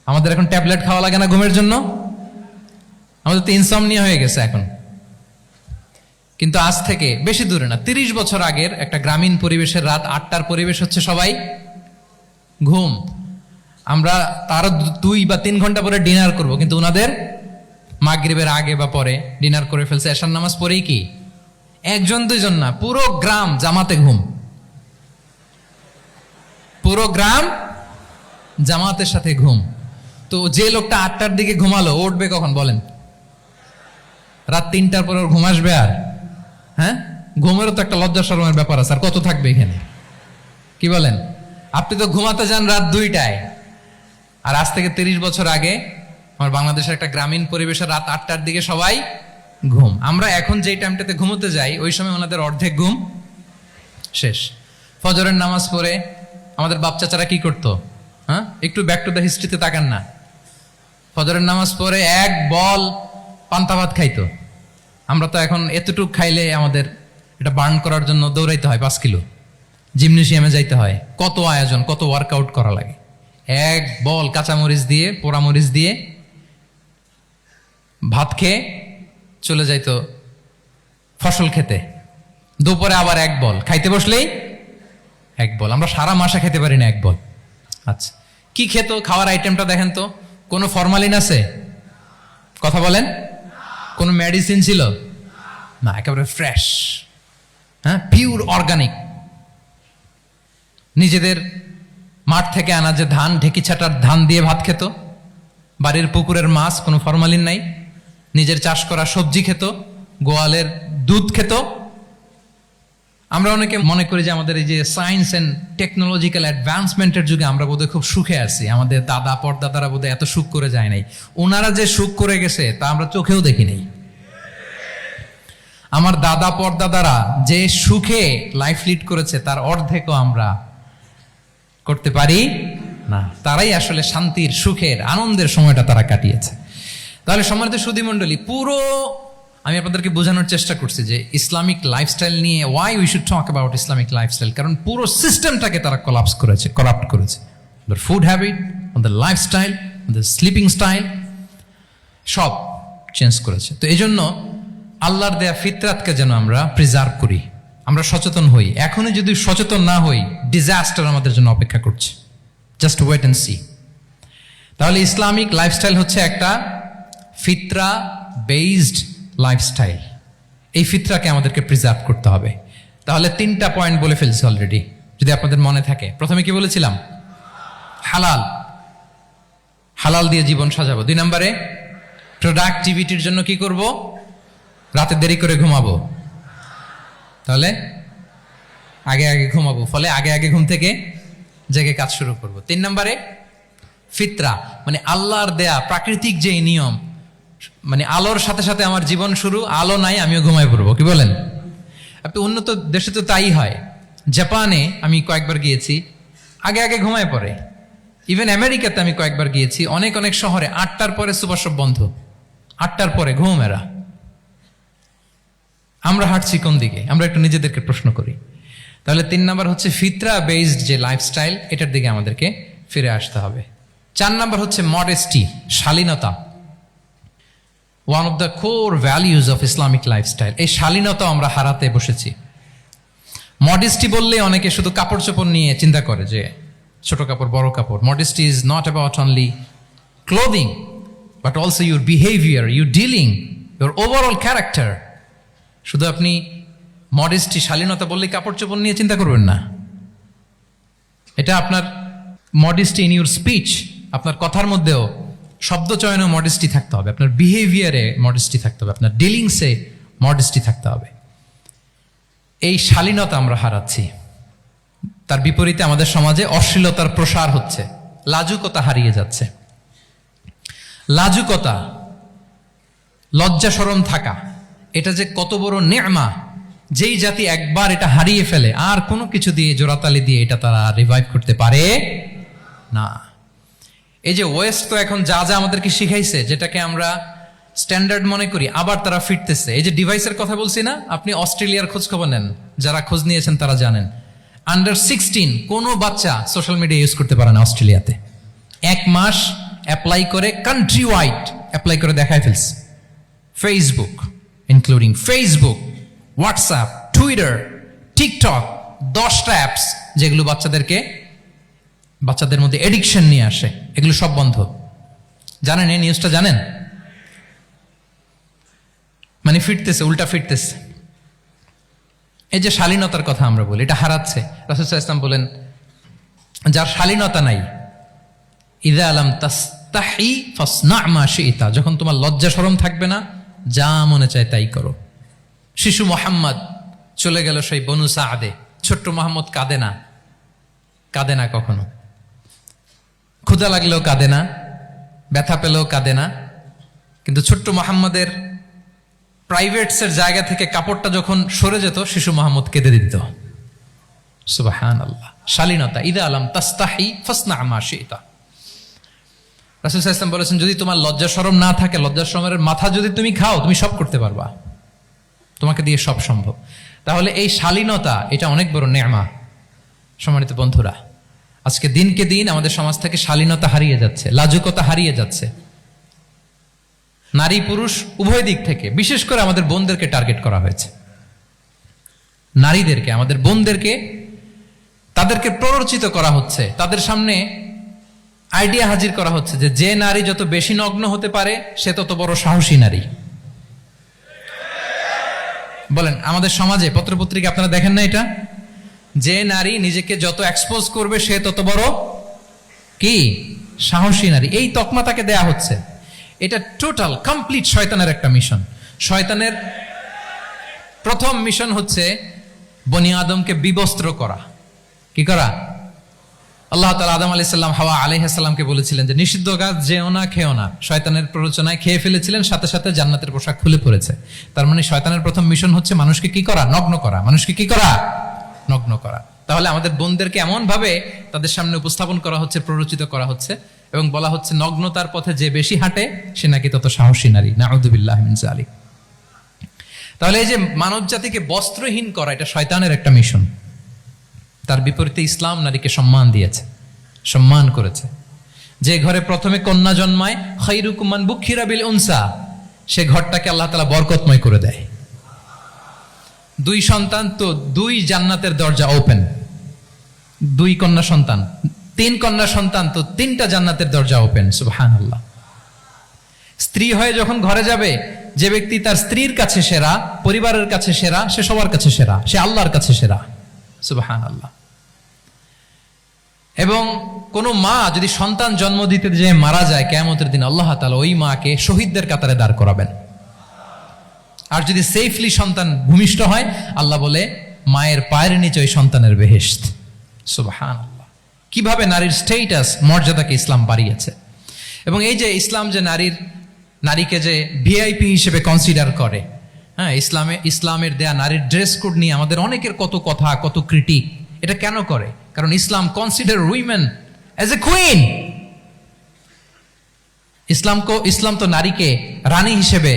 আমাদের এখন ট্যাবলেট খাওয়া লাগে না ঘুমের জন্য? আমাদের তো ইনসমনিয়া হয়ে গেছে এখন। কিন্তু আজ থেকে বেশি দূরে না, 30 বছর আগের একটা গ্রামীণ পরিবেশের রাত 8টার পরিবেশ হচ্ছে সবাই ঘুম। আমরা তারও 2 বা 3 ঘন্টা পরে ডিনার করব, কিন্তু ওনাদের মাগরিবের আগে বা পরে ডিনার করে ফেলছে, এশার নামাজ পড়েই কি 1-2 না, পুরো গ্রাম জামাতে ঘুম, পুরো গ্রাম জামাতের সাথে ঘুম। তো যে লোকটা 8টার দিকে ঘুমালো, উঠবে কখন বলেন? রাত 3টার পর ওর ঘুম আসবে? আর হ্যাঁ, ঘুমেরও তো একটা লজ্জা শরমের ব্যাপার আছে, আর কত থাকবে এখানে, কি বলেন? আপনি তো ঘুমাতে যান রাত 2টায়, আর আজ থেকে 30 বছর আগে আমার বাংলাদেশের একটা গ্রামীণ পরিবেশে রাত 8টার দিকে সবাই ঘুম। আমরা এখন যেই টাইমটাতে ঘুমোতে যাই ওই সময় ওনাদের অর্ধেক ঘুম শেষ। ফজরের নামাজ পড়ে আমাদের বাপ চাচারা কি করতো? হ্যাঁ, একটু ব্যাক টু দ্য হিস্ট্রিতে তাকান না। ফজরের নামাজ পড়ে এক বল পান্তা ভাত খাইতো। আমরা তো এখন এতটুক খাইলে আমাদের এটা বার্ন করার জন্য দৌড়াইতে হয় 5 কিলো, জিমনেশিয়ামে যাইতে হয়, কত আয়োজন, কত ওয়ার্কআউট করা লাগে। এক বল কাঁচামরিচ দিয়ে, পোড়ামরিচ দিয়ে ভাত খেয়ে চলে যাইতো ফসল খেতে। দুপুরে আবার এক বল, খাইতে বসলেই এক বল। আমরা সারা মাসে খেতে পারি না এক বল। আচ্ছা, কি খেত? খাওয়ার আইটেমটা দেখেন তো, কোনো ফরমালিন আছে? কথা বলেন। কোনো মেডিসিন ছিল না, একেবারে ফ্রেশ, হ্যাঁ, পিওর অর্গানিক। নিজেদের মাঠ থেকে আনা যে ধান, ঢেকি ছাটার ধান দিয়ে ভাত খেত। বাড়ির পুকুরের মাছ, কোনো ফরমালিন নাই। নিজের চাষ করা সবজি খেত, গোয়ালের দুধ খেত। আমরা অনেকে মনে করি যে আমাদের এই যে সায়েন্স অ্যান্ড টেকনোলজিক্যাল অ্যাডভান্সমেন্টের যুগে আমরা বোধহয় খুব সুখে আছি, আমাদের দাদা পরদাদারা বোধহয় এত সুখ করে যায় নাই। ওনারা যে সুখ করে গেছে তা আমরা চোখেও দেখি নাই। আমার দাদা পরদাদারা যে সুখে লাইফ লিড করেছে তার অর্ধেকও আমরা করতে পারি না। তারাই আসলে শান্তির, সুখের, আনন্দের সময়টা তারা কাটিয়েছে। তাহলে সম্মানিত সুধীমণ্ডলী, পুরো আমি আপনাদেরকে বোঝানোর চেষ্টা করছি যে ইসলামিক লাইফস্টাইল নিয়ে why we should talk about Islamic lifestyle, কারণ পুরো সিস্টেমটাকে তারা কলাপস করেছে, করাপ্ট করেছে। The food habit, the lifestyle, the sleeping style, সব চেঞ্জ করেছে। তো এই জন্য আল্লাহর দেয়া ফিতরাতকে যেন আমরা প্রিজার্ভ করি, আমরা সচেতন হই। এখনই যদি সচেতন না হই, ডিজাস্টার আমাদের জন্য অপেক্ষা করছে। Just wait and see. তাহলে ইসলামিক লাইফস্টাইল হচ্ছে একটা ফিতরা বেসড লাইফস্টাইল। এই ফিতরাকে আমাদেরকে প্রিজার্ভ করতে হবে। তাহলে 3টা পয়েন্ট বলে ফেলছি অলরেডি, যদি আপনাদের মনে থাকে। প্রথমে কি বলেছিলাম? হালাল, হালাল দিয়ে জীবন সাজাবো। 2 নম্বরে প্রোডাক্টিভিটির জন্য কি করব? রাতে দেরি করে ঘুমাবো, তাহলে আগে আগে ঘুমাবো, ফলে আগে আগে ঘুম থেকে জেগে কাজ শুরু করব। 3 নম্বরে ফিতরা, মানে আল্লাহর দেয়া প্রাকৃতিক যে নিয়ম, মানে আলোর সাথে সাথে আমার জীবন শুরু, আলো নাই আমিও ঘুমায় পড়বো, কি বলেন? আপনি উন্নত দেশে তো তাই হয়। জাপানে আমি কয়েকবার গিয়েছি, আগে আগে ঘুমায় পড়ে। ইভেন আমেরিকাতে আমি কয়েকবার গিয়েছি, অনেক অনেক শহরে 8টার পরে সুপার শপ বন্ধ, 8টার পরে ঘুম এরা। আমরা হাঁটছি কোন দিকে? আমরা একটু নিজেদেরকে প্রশ্ন করি। তাহলে 3 নাম্বার হচ্ছে ফিতরা বেসড যে লাইফস্টাইল, এটার দিকে আমাদেরকে ফিরে আসতে হবে। 4 নাম্বার হচ্ছে মডেস্টি, শালীনতা। One of the core values of Islamic lifestyle. এই শালীনতা আমরা হারাতে বসেছি। মডেস্টি বললে অনেকে শুধু কাপড় চোপড় নিয়ে চিন্তা করে যে ছোট কাপড়, বড় কাপড়। Modesty is not about only clothing, but also your behaviour, your dealing, your overall character. শুধু আপনি মডেস্টি, শালীনতা বললে কাপড় চোপড় নিয়ে চিন্তা করবেন না। এটা আপনার মডেস্টি ইন ইউর স্পিচ, আপনার কথার মধ্যেও, শব্দ চয়নেও মডেস্টি থাকতে হবে, আপনার বিহেভিয়ারে মডেস্টি থাকতে হবে, আপনার ডিলিংসে মডেস্টি থাকতে হবে। এই শালীনতা আমরা হারাচ্ছি। তার বিপরীতে আমাদের সমাজে অশ্লীলতার প্রসার হচ্ছে, লাজুকতা হারিয়ে যাচ্ছে। লাজুকতা, লজ্জা শরম থাকা, এটা যে কত বড় নেয়ামা। যেই জাতি একবার এটা হারিয়ে ফেলে, আর কোনো কিছু দিয়ে, জোড়াতালি দিয়ে এটা তারা রিভাইভ করতে পারে না। এই যে ওয়েস্ট তো এখন যা যা আমাদেরকে শিখাইছে, যেটাকে আমরা স্ট্যান্ডার্ড মনে করি, আবার তারা ফিরতেছে। এই যে ডিভাইসের কথা বলছি না, আপনি অস্ট্রেলিয়ার খোঁজ খবর নেন, যারা খোঁজ নিয়েছেন তারা জানেন, আন্ডার 16 কোনো বাচ্চা সোশ্যাল মিডিয়া ইউজ করতে পারে না অস্ট্রেলিয়াতে। 1 মাস অ্যাপ্লাই করে, কান্ট্রি ওয়াইড অ্যাপ্লাই করে দেখায় ফেলছে। Facebook, including Facebook, WhatsApp, Twitter, TikTok, 10টা অ্যাপস যেগুলো বাচ্চাদের মধ্যে এডিকশন নিয়ে আসে, এগুলো সব বন্ধ। জানেন এই নিউজটা? জানেন? মানে ফিরতেছে, উল্টা ফিরতেছে। এই যে শালীনতার কথা আমরা বলি, এটা হারাচ্ছে। রাসূল সাল্লাল্লাহু আলাইহি ওয়াসাল্লাম বলেন, যার শালীনতা নাই, ইযা লাম তাস্তাহি ফাসনা' মা শি'তা, যখন তোমার লজ্জা শরম থাকবে না, যা মনে চায় তাই করো। শিশু মোহাম্মদ চলে গেল সেই বনু সাআদে। ছোট্ট মোহাম্মদ কাঁদে না, কাঁদে না কখনো। ক্ষুধা লাগলেও কাঁদে না, ব্যথা পেলেও কাঁদে না। কিন্তু ছোট্ট মোহাম্মদের প্রাইভেটসের জায়গা থেকে কাপড়টা যখন সরে যেত, শিশু মোহাম্মদ কেঁদে দিত। সুবহানাল্লাহ। শালীনতা। ইদা আলাম তাস্তাহি ফাসনা মা শিতা। রাসূল সাল্লাল্লাহু আলাইহি ওয়াসাল্লাম বলেছেন, যদি তোমার লজ্জা শরম না থাকে, লজ্জা শরমের মাথা যদি তুমি খাও, তুমি সব করতে পারবা, তোমাকে দিয়ে সব সম্ভব। তাহলে এই শালীনতা, এটা অনেক বড় নেয়ামা। সম্মানিত বন্ধুরা, আজকে দিনকে দিন আমাদের সমাজ থেকে শালীনতা হারিয়ে যাচ্ছে, লাজুকতা হারিয়ে যাচ্ছে। নারী পুরুষ উভয় দিক থেকে, বিশেষ করে আমাদের বোনদেরকে টার্গেট করা হয়েছে। নারীদেরকে, আমাদের বোনদেরকে, তাদেরকে প্ররোচিত করা হচ্ছে, তাদের সামনে আইডিয়া হাজির করা হচ্ছে যে যে নারী যত বেশি নগ্ন হতে পারে সে তত বড় সাহসী নারী। বলেন, আমাদের সমাজে পত্রপত্রিকা আপনারা দেখেন না এটা? যে নারী নিজেকে যত এক্সপোজ করবে সে তত বড় কি সাহসী নারী, এই তকমা তাকে দেয়া হচ্ছে। এটা টোটাল কমপ্লিট শয়তানের একটা মিশন। শয়তানের প্রথম মিশন হচ্ছে বনি আদমকে বিবস্ত্র করা। কি করা? আল্লাহ তাআলা আদম আলাইহিস সালাম, হাওয়া আলাইহিস সালামকে বলেছিলেন যে নিষিদ্ধ গাছ যেও না, খেও না। শয়তানের প্ররোচনায় খেয়ে ফেলেছিলেন, সাথে সাথে জান্নাতের পোশাক খুলে পড়েছে। তার মানে শয়তানের প্রথম মিশন হচ্ছে মানুষকে কি করা? নগ্ন করা। মানুষকে কি করা? নগ্ন করা। তাহলে আমাদের বোনদেরকে এমন ভাবে তাদের সামনে উপস্থাপন করা হচ্ছে, প্ররোচিত করা হচ্ছে এবং বলা হচ্ছে নগ্নতার পথে যে বেশি হাঁটে সে নাকি তত সাহসী নারী। নাউযুবিল্লাহি মিন যালিক। তাহলে এই যে মানব জাতিকে বস্ত্রহীন করা, এটা শয়তানের একটা মিশন। তার বিপরীতে ইসলাম নারীকে সম্মান দিয়েছে, সম্মান করেছে। যে ঘরে প্রথমে কন্যা জন্মায়, খায়রুকুম মান বুখিরা বিল উনসা, সে ঘরটাকে আল্লাহ তাআলা বরকতময় করে দেয়। 2 সন্তান তো 2 জান্নাতের দরজা ওপেন। 2 কন্যা সন্তান, 3 কন্যা সন্তান তো 3টা জান্নাতের দরজা ওপেন। সুবহানাল্লাহ। স্ত্রী হয়ে যখন ঘরে যাবে, যে ব্যক্তি তার স্ত্রীর কাছে সেরা, পরিবারের কাছে সেরা, সে সবার কাছে সেরা, সে আল্লাহর কাছে সেরা। সুবহানাল্লাহ। এবং কোন মা যদি সন্তান জন্ম দিতে যে মারা যায়, কিয়ামতের দিন আল্লাহ তাআলা ওই মাকে শহীদদের কাতারে দাঁড় করাবেন। আর যদি সেফলি সন্তান ভূমিষ্ঠ হয়, আল্লাহ বলে মায়ের পায়ের নিচে ওই সন্তানের বেহেশত। সুবহানাল্লাহ। কিভাবে নারীর স্টেটাস, মর্যাদাকে ইসলাম বাড়িয়েছে। এবং এই যে ইসলাম যে নারীকে যে ভিআইপি হিসেবে কনসিডার করে, হ্যাঁ, ইসলামের দেয়া নারীর ড্রেস কোড নিয়ে আমাদের অনেকের কত কথা, কত ক্রিটিক। এটা কেন করে? কারণ Islam consider women as a queen. Islam তো নারীকে রানী হিসেবে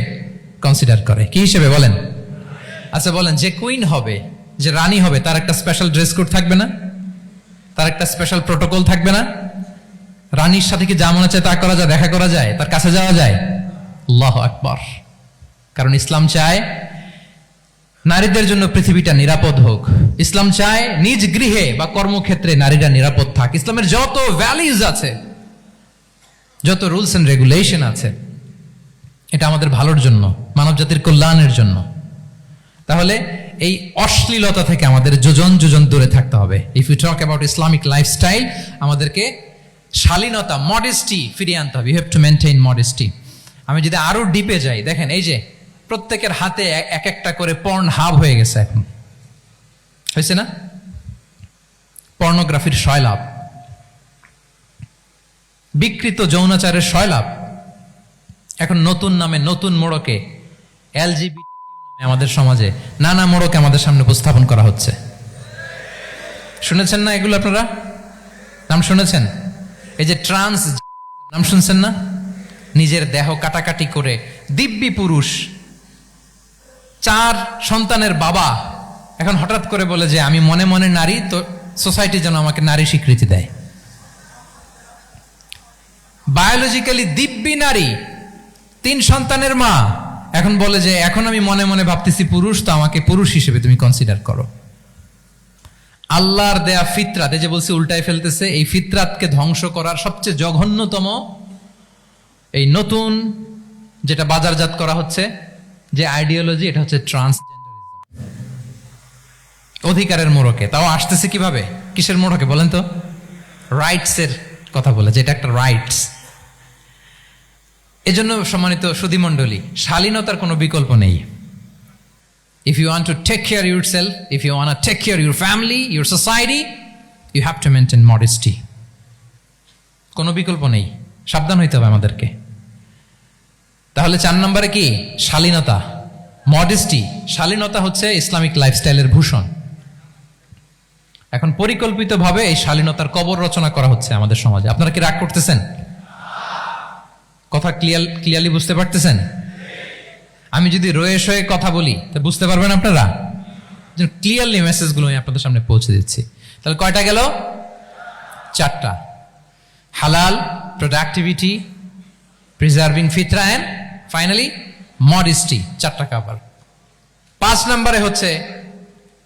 কনসিডার করে। কি হিসেবে বলেন? আচ্ছা বলেন, যে কুইন হবে, যে রানী হবে, তার একটা স্পেশাল ড্রেস কোড থাকবে না? তার একটা স্পেশাল প্রোটোকল থাকবে না? রানীর সাথে কি যা মনে চায় তা করা যায়, দেখা করা যায়, তার কাছে যাওয়া যায়? আল্লাহু আকবার। কারণ ইসলাম চায় নারীদের জন্য পৃথিবীটা নিরাপদ হোক। ইসলাম চায় নিজ গৃহে বা কর্মক্ষেত্রে নারীরা নিরাপদ থাক। ইসলামের যত ভ্যালিউজ আছে, যত রুলস এন্ড রেগুলেশন আছে, এটা আমাদের ভালোর জন্য, মানব জাতির কল্যাণের জন্য। তাহলে এই অশ্লীলতা থেকে আমাদের যোজন যোজন দূরে থাকতে হবে। If you talk about Islamic lifestyle, আমাদেরকে শালীনতা, মডেস্টি ফিরিয়ে আনতে হবে। You have to maintain modesty. আমি যদি আরো ডিপে যাই, দেখেন এই যে প্রত্যেকের হাতে এক একটা করে পর্ন হাব হয়ে গেছে। এখন হয়েছে না? পর্নোগ্রাফির সয়লাভ, বিকৃত যৌনাচারের সয়লাভ। এখন নতুন নামে, নতুন মোড়কে, এলজিবিটি আমাদের সমাজে নানা মোড়কে আমাদের সামনে উপস্থাপন করা হচ্ছে। শুনেছেন না এগুলো? আপনারা নাম শুনেছেন? এই যে ট্রান্স নাম শুনছেন না? নিজের দেহ কাটাকাটি করে দিব্যি পুরুষ, 4 সন্তানের বাবা, এখন হঠাৎ করে বলে যে আমি মনে মনে নারী, তো সোসাইটি যেন আমাকে নারী স্বীকৃতি দেয়। বায়োলজিক্যালি দিব্যি নারী, 3 সন্তানের মা, এখন বলে যে এখন আমি মনে মনে ভাবতেছি পুরুষ, তো আমাকে পুরুষ হিসেবে তুমি কনসিডার করো। আল্লাহর দেয়া ফিতরাত, এই যে বলছি উল্টায় ফেলতেছে, এই ফিতরাতকে ধ্বংস করার সবচেয়ে জঘন্যতম এই নতুন যেটা বাজারজাত করা হচ্ছে যে আইডিওলজি, এটা হচ্ছে ট্রান্সজেন্ডারিজম। অধিকারের মোড়কে, তাও আসতেছে কিভাবে? কিসের মোড়কে বলেন তো? রাইটস এর কথা বলে, যেটা একটা রাইটস। এজন্য সম্মানিত সুধীমণ্ডলী, শালীনতার কোনো বিকল্প নেই। If you want to take care of yourself, if you want to take care of your family, your society, you have to maintain modesty. কোনো বিকল্প নেই, সাবধান হইতে হবে আমাদেরকে। তাহলে 4 নম্বরে কি? শালীনতা, মডেস্টি। শালীনতা হচ্ছে ইসলামিক লাইফস্টাইলের ভূষণ। এখন পরিকল্পিতভাবে এই শালীনতার কবর রচনা করা হচ্ছে আমাদের সমাজে। আপনারা কি রাগ করতেছেন? কথা ক্লিয়ারলি বুঝতে পারতেছেন? আমি যদি রয়ে শয়ে কথা বলি তা বুঝতে পারবেন আপনারা? ক্লিয়ারলি মেসেজগুলো আমি আপনাদের সামনে পৌঁছে দিচ্ছি। তাহলে কয়টা গেল? 4টা। হালাল, প্রোডাক্টিভিটি, প্রিজার্ভিং ফিতরা এন্ড ফাইনালি মডেস্টি। 4টা কাভার। 5 নম্বরে হচ্ছে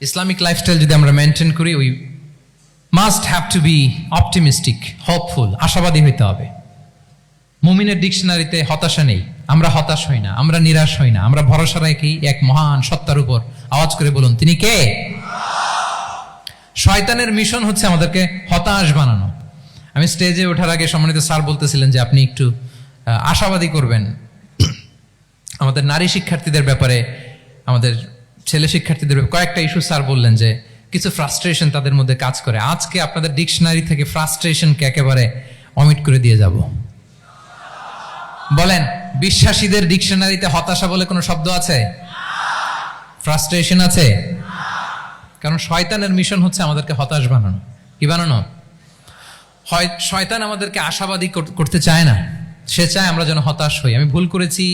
ইসলামিক লাইফস্টাইল যদি আমরা মেনটেন করি, we must have to be optimistic, hopeful, আশাবাদী হইতে হবে। মুমিনের ডিকশনারিতে হতাশা নেই। আমরা হতাশ হই না, আমরা নিরাশ হই না, আমরা ভরসা রাখি এক মহান সত্তার উপর। আওয়াজ করে বলুন, তিনি কে? শয়তানের মিশন হচ্ছে আমাদেরকে হতাশ বানানো। আমি স্টেজে ওঠার আগে সম্মানিত স্যার বলতেছিলেন যে আপনি একটু আশাবাদী করবেন আমাদের নারী শিক্ষার্থীদের ব্যাপারে, আমাদের ছেলে শিক্ষার্থীদের ব্যাপারে। কয়েকটা ইস্যু স্যার বললেন যে কিছু ফ্রাস্ট্রেশন তাদের মধ্যে কাজ করে। আজকে আপনাদের ডিকশনারি থেকে ফ্রাস্ট্রেশনকে একেবারে অমিট করে দিয়ে যাব। বলেন, বিশ্বাসীদের ডিকশনারিতে হতাশা বলে কোনো শব্দ আছে? ফ্রাস্ট্রেশন আছে? কারণ শয়তানের মিশন হচ্ছে আমাদেরকে হতাশ বানানো। কি বানানো? শয়তান আমাদেরকে আশাবাদী করতে চায় না, সে চায় আমরা যেন হতাশ হই। আমি ভুল করেছি,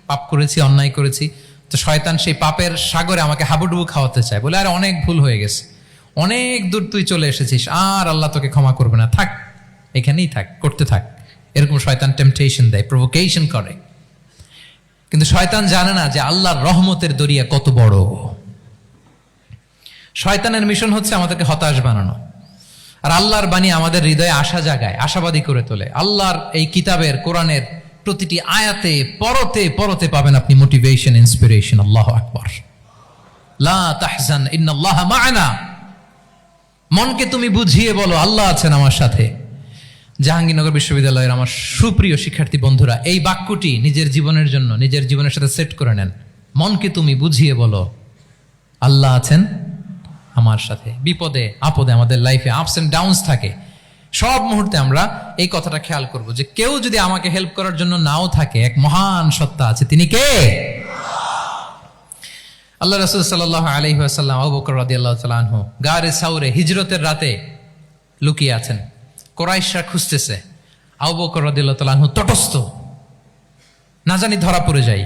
পাপ করেছি, অন্যায় করেছি, তো শয়তান সেই পাপের সাগরে আমাকে হাবুডুবু খাওয়াতে চায়। বলে, আর অনেক ভুল হয়ে গেছে, অনেক দূর তুই চলে এসেছিস, আর আল্লাহ তোকে ক্ষমা করবে না, থাক এখানেই থাক, করতে থাক। এরকম শয়তান টেম্পটেশন দেয়, প্রভোকেশন করে। কিন্তু শয়তান জানে না যে আল্লাহর রহমতের দরিয়া কত বড়। শয়তানের মিশন হচ্ছে আমাদেরকে হতাশ বানানো। আর আল্লাহর বাণী আমাদের হৃদয়ে আশা জাগায়, আশাবাদী করে তোলে। আল্লাহর এই কিতাবের, কোরআনের প্রতিটি আয়াতে পরতে পরতে পাবেন আপনি মোটিভেশন, ইন্সপিরেশন। আল্লাহু আকবার। লা তাহজান ইন্নাল্লাহা মা'ানা। মনকে তুমি বুঝিয়ে বলো আল্লাহ আছেন আমার সাথে। জাহাঙ্গীরনগর বিশ্ববিদ্যালয়ের আমার সুপ্রিয় শিক্ষার্থী বন্ধুরা, এই বাক্যটি নিজের জীবনের জন্য, নিজের জীবনের সাথে সেট করে নেন। মনকে তুমি বুঝিয়ে বলো আল্লাহ আছেন আমার সাথে। বিপদে আপদে, আমাদের লাইফে আপস এন্ড ডাউনস থাকে, সব মুহূর্তে আমরা এই কথাটা খেয়াল করব যে কেউ যদি আমাকে হেল্প করার জন্য নাও থাকে, এক মহান সত্তা আছে। তিনি কে? আল্লাহ রাসূল সাল্লাল্লাহু আলাইহি ওয়াসাল্লাম, আবু বকর রাদিয়াল্লাহু তাআলা আনহু গারে সাউরে হিজরতের রাতে লুকিয়ে আছেন। কুরাইশরা খুঁজতেছে, আবু বকর রাদিয়াল্লাহু তাআলা আনহু তটস্থ, না জানি ধরা পড়ে যায়।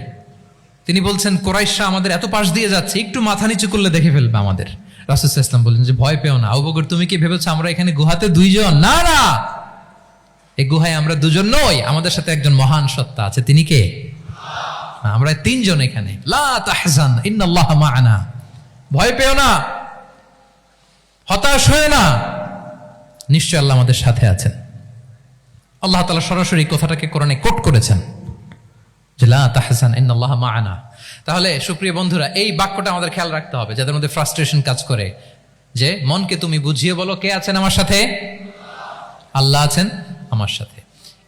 তিনি বলছেন, কুরাইশরা আমাদের এত পাশ দিয়ে যাচ্ছে, একটু মাথা নিচু করলে দেখে ফেলবে আমাদের। রাসূল সাল্লাল্লাহু আলাইহি ওয়াসাল্লাম বললেন যে ভয় পেও না। আবু বকর, তুমি কি ভেবেছো আমরা এখানে গুহাতে 2 জন? না না, এই গুহায় আমরা 2 জন নই, আমাদের সাথে একজন মহান সত্তা আছে। তিনি কে? আমরা 3 জন এখানে। লা তাহজান ইন্নাল্লাহা মা'ানা। ভয় পেও না, হতাশ হয়ো না, নিশ্চয় আল্লাহ আমাদের সাথে আছেন। আল্লাহ তাআলা সরাসরি কথাটাকে কোরআনে কোট করেছেন যে লা তাহজান ইন্নাল্লাহা মা'ানা। তাহলে সুপ্রিয় বন্ধুরা, এই বাক্যটা আমাদের খেয়াল রাখতে হবে যাদের মধ্যে ফ্রাস্ট্রেশন কাজ করে, যে মনকে তুমি বুঝিয়ে বলো কে আছেন আমার সাথে? আল্লাহ আছেন আমার সাথে।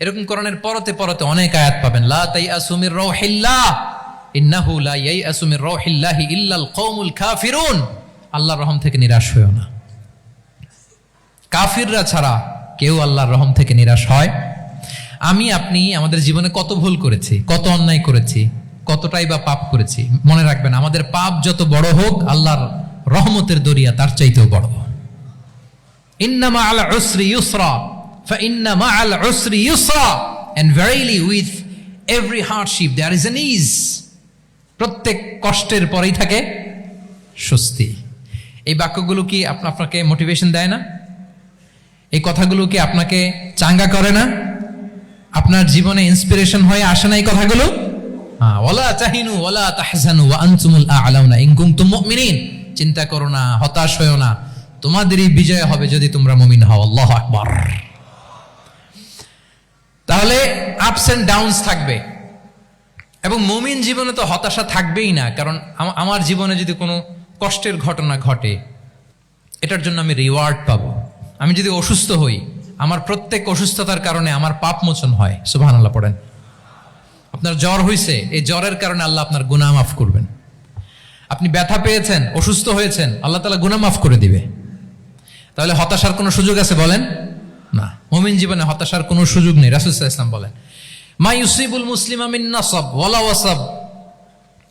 এরকম কোরআনের পরতে পরতে অনেক আয়াত পাবেন। লা তাইয়াসু মির রাউহিল্লাহ ইন্নাহু লা ইয়াইয়াসু মির রাউহিল্লাহি ইল্লাল কওমুল কাফিরুন। আল্লাহর রহম থেকে নিরাশ হয়ো না। কাফিররা ছাড়া কেউ আল্লাহর রহম থেকে নিরাশ হয়? আমি আপনি আমাদের জীবনে কত ভুল করেছি, কত অন্যায় করেছি, কতটাই বা পাপ করেছি। মনে রাখবেন, আমাদের পাপ যত বড় হোক, আল্লাহর রহমতের দরিয়া তার চাইতেও বড়। ইন্না মা'আল উসরি ইউসরা ফাইন্না মা'আল উসরি ইউসরা, and verily with every hardship there is an ease. প্রত্যেক কষ্টের পরেই থাকে স্বস্তি। এই বাক্যগুলো কি আপনাকে মোটিভেশন দেয় না? এই কথাগুলো কি আপনাকে চাঙ্গা করে না? আপনার জীবনে ইন্সপিরেশন হয়ে আসে না এই কথাগুলো? ওয়ালা তাহিনু ওয়ালা তাহজানু ওয়া আনতুমুল আ'লাউনা ইন কুনতুম মুমিনিন। চিন্তা করো না, হতাশ হয়ো না, তোমাদেরই বিজয় হবে যদি তোমরা মুমিন হও। আল্লাহু আকবার। তাহলে আপস এন্ড ডাউনস থাকবে, এবং মুমিন জীবনে তো হতাশা থাকবেই না। কারণ আমার জীবনে যদি কোনো কষ্টের ঘটনা ঘটে, এটার জন্য আমি রিওয়ার্ড পাবো। আমি যদি অসুস্থ হই, আমার প্রত্যেক অসুস্থতার কারণে আমার পাপ মোচন হয়। সুবহানাল্লাহ পড়েন। আপনার জ্বর হয়েছে, এই জ্বরের কারণে আল্লাহ আপনার গুনাহ মাফ করবেন। আপনি ব্যথা পেয়েছেন, অসুস্থ হয়েছেন, আল্লাহ তাআলা গুনাহ মাফ করে দিবে। তাহলে হতাশার কোনো সুযোগ আছে বলেন? না, মুমিন জীবনে হতাশার কোনো সুযোগ নেই। রাসূল সাল্লাল্লাহু আলাইহি ওয়াসাল্লাম বলেন, মা ইউসিবুল মুসলিমা মিন নাসাব ওয়ালা ওয়াসাব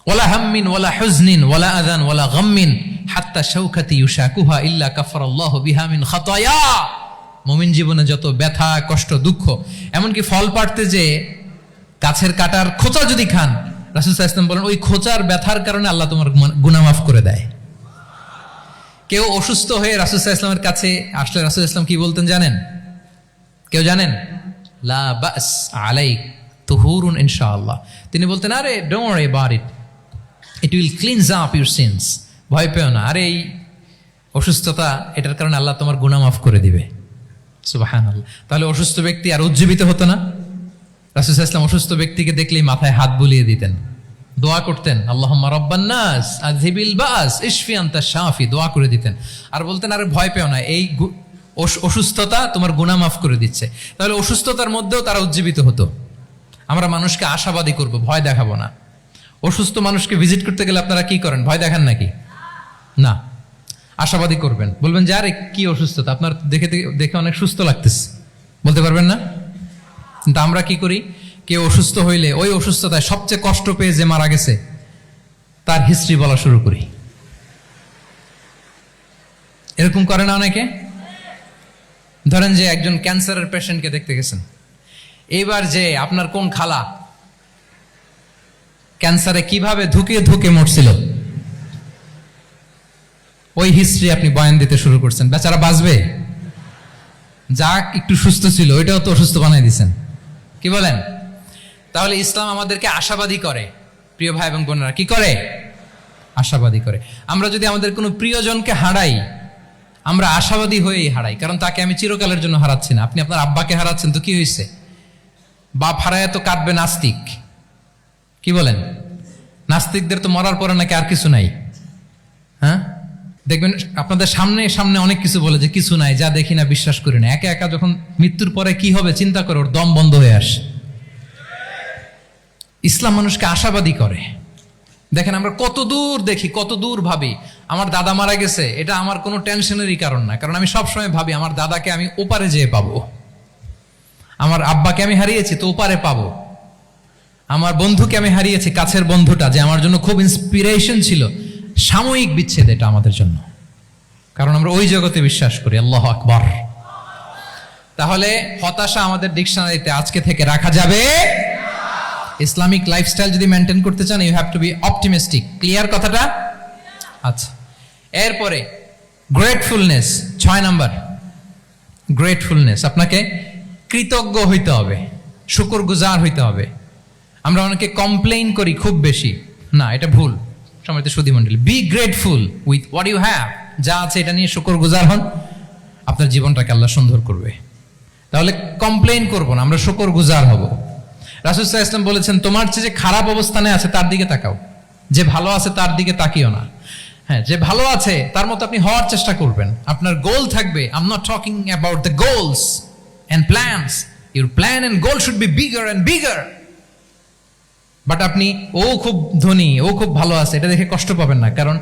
ওয়ালা হাম্মিন ওয়ালা হুজনিন ওয়ালা আযান ওয়ালা গাম্মিন হাত্তা শাওকাতি ইউশাকুহা ইল্লা কাফারাল্লাহু বিহা মিন খাতায়া। মুমিন জীবনে যত ব্যথা, কষ্ট, দুঃখ, এমনকি ফল পাড়তে যে গাছের কাটার খোঁচা যদি খান, রাসূল সাল্লাল্লাহু আলাইহি ওয়াসাল্লাম বলেন ওই খোঁচার ব্যথার কারণে আল্লাহ তোমার গুনাহ মাফ করে দেয়। কেউ অসুস্থ হয়ে রাসূল সাল্লাল্লাহু আলাইহি ওয়াসাল্লামের কাছে আসলে রাসূল সাল্লাল্লাহু আলাইহি ওয়াসাল্লাম কি বলতেন জানেন? কেউ জানেন? লা বাস আলাইক তুহুরুন ইনশাআল্লাহ। তিনি বলতেন, আরে don't worry about it, it will cleanse up your scenes. ভয় পেও না, আরে এই অসুস্থতা, এটার কারণে আল্লাহ তোমার গুনাহ মাফ করে দিবে। সুবহানাল্লাহ। তাহলে অসুস্থ ব্যক্তি আর উজ্জীবিত হতো না? রাসূল সাল্লাল্লাহু আলাইহি ওয়াসাল্লাম অসুস্থ ব্যক্তিকে দেখলেই মাথায় হাত বুলিয়ে দিতেন, দোয়া করতেন, আল্লাহুম্মা রাব্বান নাস আযহিবিল বাস ইশফি আনতা শাফি, দোয়া করে দিতেন। আর বলতেন, আরে ভয় পেও না, এই অসুস্থতা তোমার গুনাহ মাফ করে দিচ্ছে। তাহলে অসুস্থতার মধ্যেও তারা উজ্জীবিত হতো। আমরা মানুষকে আশাবাদী করব, ভয় দেখাবো না। অসুস্থ মানুষকে ভিজিট করতে গেলে আপনারা কি করেন? ভয় দেখান নাকি? না, আশাবাদী করবেন, বলবেন যে আরে কি অসুস্থতা, আপনার দেখে দেখে অনেক সুস্থ লাগতেছে, বলতে পারবেন না? কিন্তু আমরা কি করি? কেউ অসুস্থ হইলে ওই অসুস্থতায় সবচেয়ে কষ্ট পেয়ে যে মারা গেছে তার হিস্ট্রি বলা শুরু করি। এরকম করে না অনেকে? ধরেন যে একজন ক্যান্সারের পেশেন্টকে দেখতে গেছেন, এইবার যে আপনার কোন খালা ক্যান্সারে কিভাবে ধুকে ধুকে মরছিল, ওই হিস্ট্রি আপনি বয়ান দিতে শুরু করছেন। বেচারা বাঁচবে? যা একটু সুস্থ ছিল ওইটাও তো অসুস্থ বানাই দিচ্ছেন। কি বলেন? তাহলে ইসলাম আমাদেরকে আশাবাদী করে। প্রিয় ভাই এবং বোনেরা, কি করে? আশাবাদী করে। আমরা যদি আমাদের কোনো প্রিয়জনকে হারাই, আমরা আশাবাদী হয়েই হারাই, কারণ তাকে আমি চিরকালের জন্য হারাচ্ছি না। আপনি আপনার আব্বাকে হারাচ্ছেন তো কি হয়েছে? বাপ হারায় তো কাটবে নাস্তিক। কি বলেন? নাস্তিকদের তো মরার পরে নাকি আর কিছু নাই। হ্যাঁ, দেখবেন আপনাদের সামনে সামনে অনেক কিছু বলে যে কিছু নাই, যা দেখি না, বিশ্বাস করি না। একা একা যখন মৃত্যুর পরে কি হবে চিন্তা করে ওর দম বন্ধ হয়ে আসে। ইসলাম মানুষকে আশাবাদী করে। দেখেন আমরা কত দূর দেখি, কত দূর ভাবি। আমার দাদা মারা গেছে, এটা আমার কোনো টেনশনেরই কারণ না, কারণ আমি সবসময় ভাবি আমার দাদাকে আমি ওপারে যেয়ে পাবো। আমার আব্বাকে আমি হারিয়েছি তো ওপারে পাবো। আমার বন্ধুকে আমি হারিয়েছি, কাছের বন্ধুটা যে আমার জন্য খুব ইন্সপিরেশন ছিল, সাময়িক বিচ্ছেদ এটা আমাদের জন্য, কারণ আমরা ওই জগতে বিশ্বাস করি। আল্লাহু আকবার। তাহলে হতাশা আমাদের ডিকশনারিতে আজকে থেকে রাখা যাবে। ইসলামিক লাইফস্টাইল যদি মেনটেন করতে চান, you have to be optimistic. Clear কথাটা? আচ্ছা, এরপরে গ্রেটফুলনেস, 6 নাম্বার। গ্রেটফুলনেস, আপনাকে কৃতজ্ঞ হইতে হবে, শুকরগুজার হইতে হবে। আমরা অনেকে কমপ্লেইন করি খুব বেশি, না এটা ভুল। সম্মানিত সুধী মণ্ডলী, be grateful with what you have. যা আছে এটা নিয়ে শুকরগুজার হন, আপনার জীবনটাকে আল্লাহ সুন্দর করবে। তাহলে কমপ্লেইন করব না, আমরা শুকরগুজার হব। রাসূল সাল্লাল্লাহু আলাইহি ওয়াসাল্লাম বলেছেন, তোমার চেয়ে যে খারাপ অবস্থানে আছে তার দিকে তাকাও, যে ভালো আছে তার দিকে তাকিও না। হ্যাঁ, যে ভালো আছে তার মতো আপনি হওয়ার চেষ্টা করবেন। আপনার গোল থাকবে। I am not talking about the goals and plans, your plan and goal should be bigger and bigger. But আপনি ও খুব ধনী, ও খুব ভালো আছে, এটা দেখে কষ্ট পাবেন না, কারণ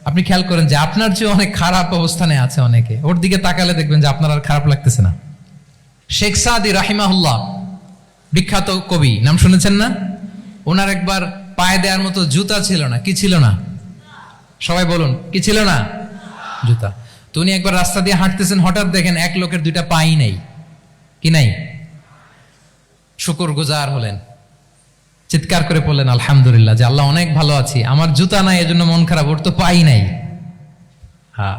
আপনি খেয়াল করেন যে আপনার চেয়ে অনেক খারাপ অবস্থানে আছে অনেকে, ওর দিকে তাকালে দেখবেন যে আপনার আর খারাপ লাগতেছে না। শেখ সাদি রাহিমাহুল্লাহ, বিখ্যাত কবি, নাম শুনেছেন না? ওনার একবার পায়ে দেওয়ার মতো জুতা ছিল না। কি ছিল না? সবাই বলুন, কি ছিল না? জুতা। তো উনি একবার রাস্তা দিয়ে হাঁটতেছেন, হঠাৎ দেখেন এক লোকের 2টা পাই নাই। কি নাই? শুকরগুজার হলেন, চিৎকার করে বললেন আলহামদুলিল্লাহ, যে আল্লাহ অনেক ভালো আছি, আমার জুতা নাই এজন্য মন খারাপ, ওর তো পাই নাই। হ্যাঁ,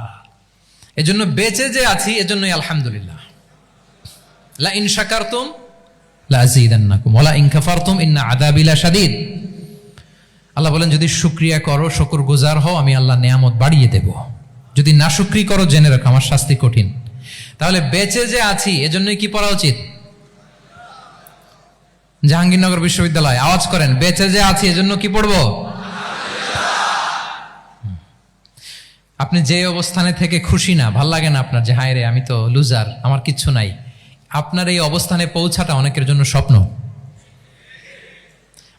এজন্য বেঁচে যে আছি এজন্যই আলহামদুলিল্লাহ। লা ইন শাকারতুম লা আযীদান্নাকুম ওয়া লা ইন কাফারতুম ইন্না আযাবি লাশাদীদ। আল্লাহ বলেন, যদি শুকরিয়া করো, শুকরগুজার হও, আমি আল্লাহ নিয়ামত বাড়িয়ে দেব। যদি না শুকরি করো, জেনে রাখো আমার শাস্তি কঠিন। তাহলে বেঁচে যে আছি এজন্যই কি পড়া উচিত? জাহাঙ্গীরনগর বিশ্ববিদ্যালয় আওয়াজ করেন, বেঁচে যে আছি এজন্য কি পড়বো? আপনি যে অবস্থানে থেকে খুশি না, ভাল লাগে না আপনার, যে হায় রে আমি তো লুজার, আমার কিচ্ছু নাই, আপনার এই অবস্থানে পৌঁছাটা অনেকের জন্য স্বপ্ন।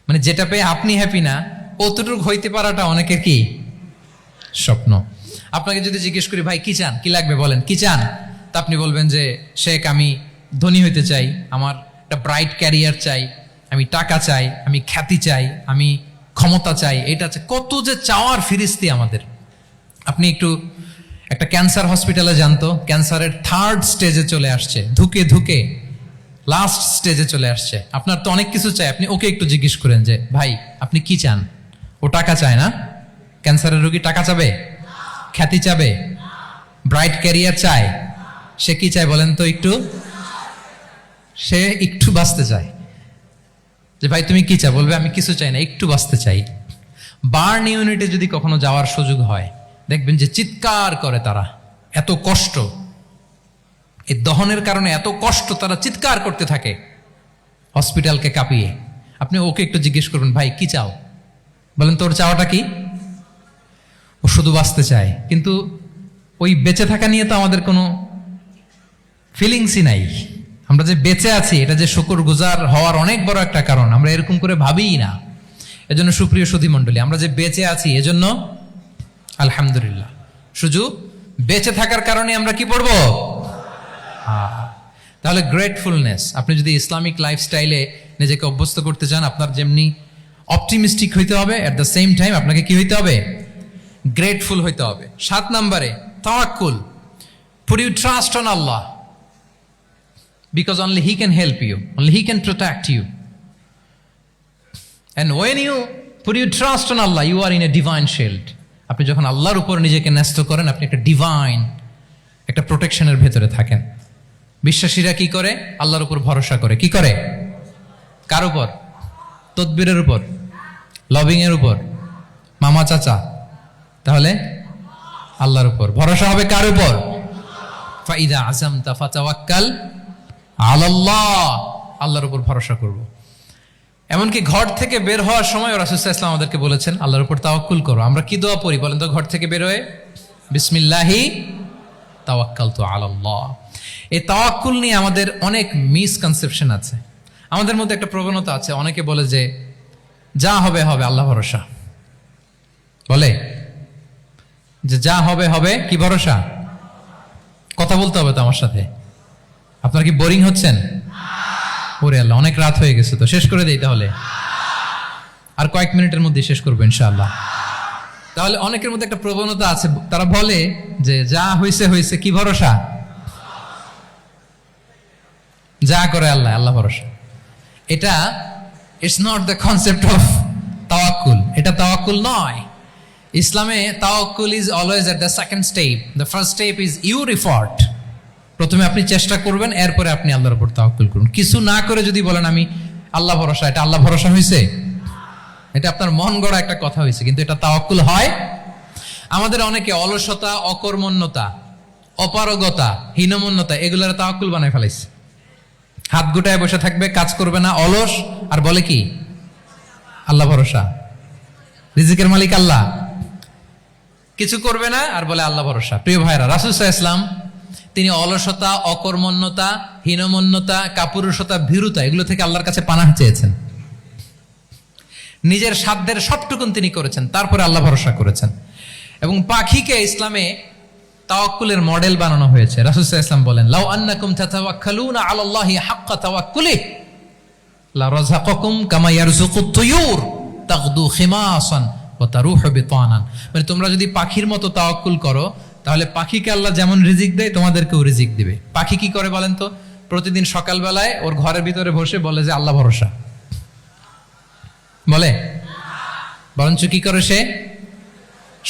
মানে যেটা পেয়ে আপনি হ্যাপি না, অতটুকু হইতে পারাটা অনেকের কি স্বপ্ন। আপনাকে যদি জিজ্ঞেস করি ভাই কি চান, কি লাগবে বলেন, কি চান, তা আপনি বলবেন যে শেখ আমি ধনী হইতে চাই, আমার একটা ব্রাইট ক্যারিয়ার চাই, আমি টাকা চাই, আমি খ্যাতি চাই, আমি ক্ষমতা চাই, এটা চাই। কত যে চাওয়ার ফিরিস্তি আমাদের। আপনি একটু একটা ক্যান্সার হসপিটালে জানতো, ক্যান্সারের 3rd স্টেজে চলে আসছে, ধুকে ধুকে লাস্ট স্টেজে চলে আসছে। আপনার তো অনেক কিছু চাই, আপনি ওকে একটু জিজ্ঞেস করেন যে ভাই আপনি কি চান। ও টাকা চায় না? ক্যান্সারের রোগী টাকা চাবে, খ্যাতি চাবে, ব্রাইট ক্যারিয়ার চায়। সে কি চায় বলেন তো একটু? সে একটু বাঁচতে চায়। যে ভাই তুমি কি চাও, বলবে আমি কিছু চাই না, একটু বাঁচতে চাই। বার্ন ইউনিটে যদি কখনো যাওয়ার সুযোগ হয়, দেখবেন যে চিৎকার করে তারা, এত কষ্ট, এই দহনের কারণে এত কষ্ট, তারা চিৎকার করতে থাকে হসপিটালকে কাঁপিয়ে। আপনি ওকে একটু জিজ্ঞেস করবেন ভাই কি চাও, বলেন তোর চাওয়াটা কি? ও শুধু বাঁচতে চায়, কিন্তু ওই বেঁচে থাকা নিয়ে তো আমাদের কোনো ফিলিংসই নাই। আমরা যে বেঁচে আছি এটা যে শুকরগুজার হওয়ার অনেক বড় একটা কারণ, আমরা এরকম করে ভাবিই না। এজন্য সুপ্রিয় সুধী মণ্ডলী, আমরা যে বেঁচে আছি এজন্য আলহামদুলিল্লাহ। শুধু বেঁচে থাকার কারণে আমরা কি পড়বো? তাহলে গ্রেটফুলনেস। আপনি যদি ইসলামিক লাইফস্টাইলে নিজেকে অভ্যস্ত করতে চান, আপনার যেমনি অপটিমিস্টিক হইতে হবে, এট দ্য সেম টাইম আপনাকে কি হইতে হবে? গ্রেটফুল হইতে হবে। 7 নম্বরে তাওয়াক্কুল। Put you trust on Allah because only He can help you, only He can protect you. And when you put your trust on Allah, you are in a divine shield. আপনি যখন আল্লাহর উপর নিজেকে ন্যস্ত করেন, আপনি একটা ডিভাইন, একটা প্রোটেকশনের ভেতরে থাকেন। বিশ্বাসীরা কি করে? আল্লাহর উপর ভরসা করে। কি করে? কার উপর? তদবিরের উপর, লবিং এর উপর, মামা চাচা। তাহলে আল্লাহর উপর ভরসা হবে। কার উপর? ফাইদা আযামতা ফাতাওয়াক্কাল আলাল্লাহ। আল্লাহর উপর ভরসা করব। এমনকি ঘর থেকে বের হওয়ার সময় রাসূল সাল্লাল্লাহু আলাইহি ওয়াসাল্লাম আমাদেরকে বলেছেন আল্লাহর উপর তাওয়াক্কুল করো। আমরা কি দোয়া পড়ি বলেন তো ঘর থেকে বের হয়ে? বিসমিল্লাহি তাওয়াক্কালতু আলাল্লাহ। এই তাওয়াক্কুল নিয়ে আমাদের অনেক মিসকনসেপশন আছে। আমাদের মধ্যে একটা প্রবণতা আছে, অনেকে বলে যে যা হবে হবে, আল্লাহ ভরসা। বলে যে যা হবে হবে, কি ভরসা? কথা বলতে হবে তো আমার সাথে। আপনার কি বোরিং হচ্ছেন? ওরে আল্লাহ, অনেক রাত হয়ে গেছে, তো শেষ করে দেই তাহলে। আর কয়েক মিনিটের মধ্যে শেষ করবো ইনশাআল্লাহ। তাহলে অনেকের মধ্যে একটা প্রবণতা আছে, তারা বলে যে যা হয়েছে হয়েছে, কি ভরসা? যা করে আল্লাহ, আল্লাহ ভরসা। এটা it's not the concept of তাওয়াক্কুল। এটা তাওয়াক্কুল নয়। ইসলামে তাওয়াক্কুল is always at the second step. The first step is your effort. প্রথমে আপনি চেষ্টা করবেন, এরপরে আপনি আল্লাহর উপর তাওয়াক্কুল করুন। কিছু না করে যদি বলেন আমি আল্লাহ ভরসা, এটা আল্লাহ ভরসা হয়েছে? এটা আপনার মন গড়া একটা কথা হয়েছে, কিন্তু এটা তাওয়াক্কুল হয়? আমাদের অনেকে অলসতা, অকর্মণ্যতা, অপারগতা, হীনমন্যতা এগুলোর তাওয়াক্কুল বানায় ফেলাইছে। হাত গুটায় বসে থাকবে, কাজ করবে না, অলস, আর বলে কি আল্লাহ ভরসা। রিজিকের মালিক আল্লাহ, কিছু করবে না আর বলে আল্লাহ ভরসা। প্রিয় ভাইরা, রাসূল সাল্লাল্লাহু আলাইহি ওয়াসাল্লাম তিনি অলসতা, অকর্মণ্যতা, হীনমন্যতা, কাপুরুষতা, ভীরুতা এগুলো থেকে আল্লাহর কাছে পানাহ চেয়েছেন। নিজের সাধ্যের সবটুকুন তিনি করেছেন, তারপরে আল্লাহ ভরসা করেছেন। এবং পাখিকে ইসলামে তাওয়াক্কুলের মডেল বানানো হয়েছে। রাসূল সাল্লাল্লাহু আলাইহি ওয়াসাল্লাম বলেন লাউ আন্নাকুম তাতাওয়াক্কালুনা আলাল্লাহি হাক্কা তাওয়াক্কুলি লা রাযাকাকুম কামা ইয়ারযুকুত তুয়ুর তাগদু খিমাসান ওয়া তারুহু বিতানান। মানে তোমরা যদি পাখির মতো তাওয়াক্কুল করো, তাহলে পাখিকে আল্লাহ যেমন রিজিক দেয় তোমাদেরকেও রিজিক দিবে। পাখি কি করে বলেন তো? প্রতিদিন সকালবেলায় ওর ঘরের ভিতরে বসে বলে যে আল্লাহ ভরসা। বলে? বরঞ্চ কি করে সে?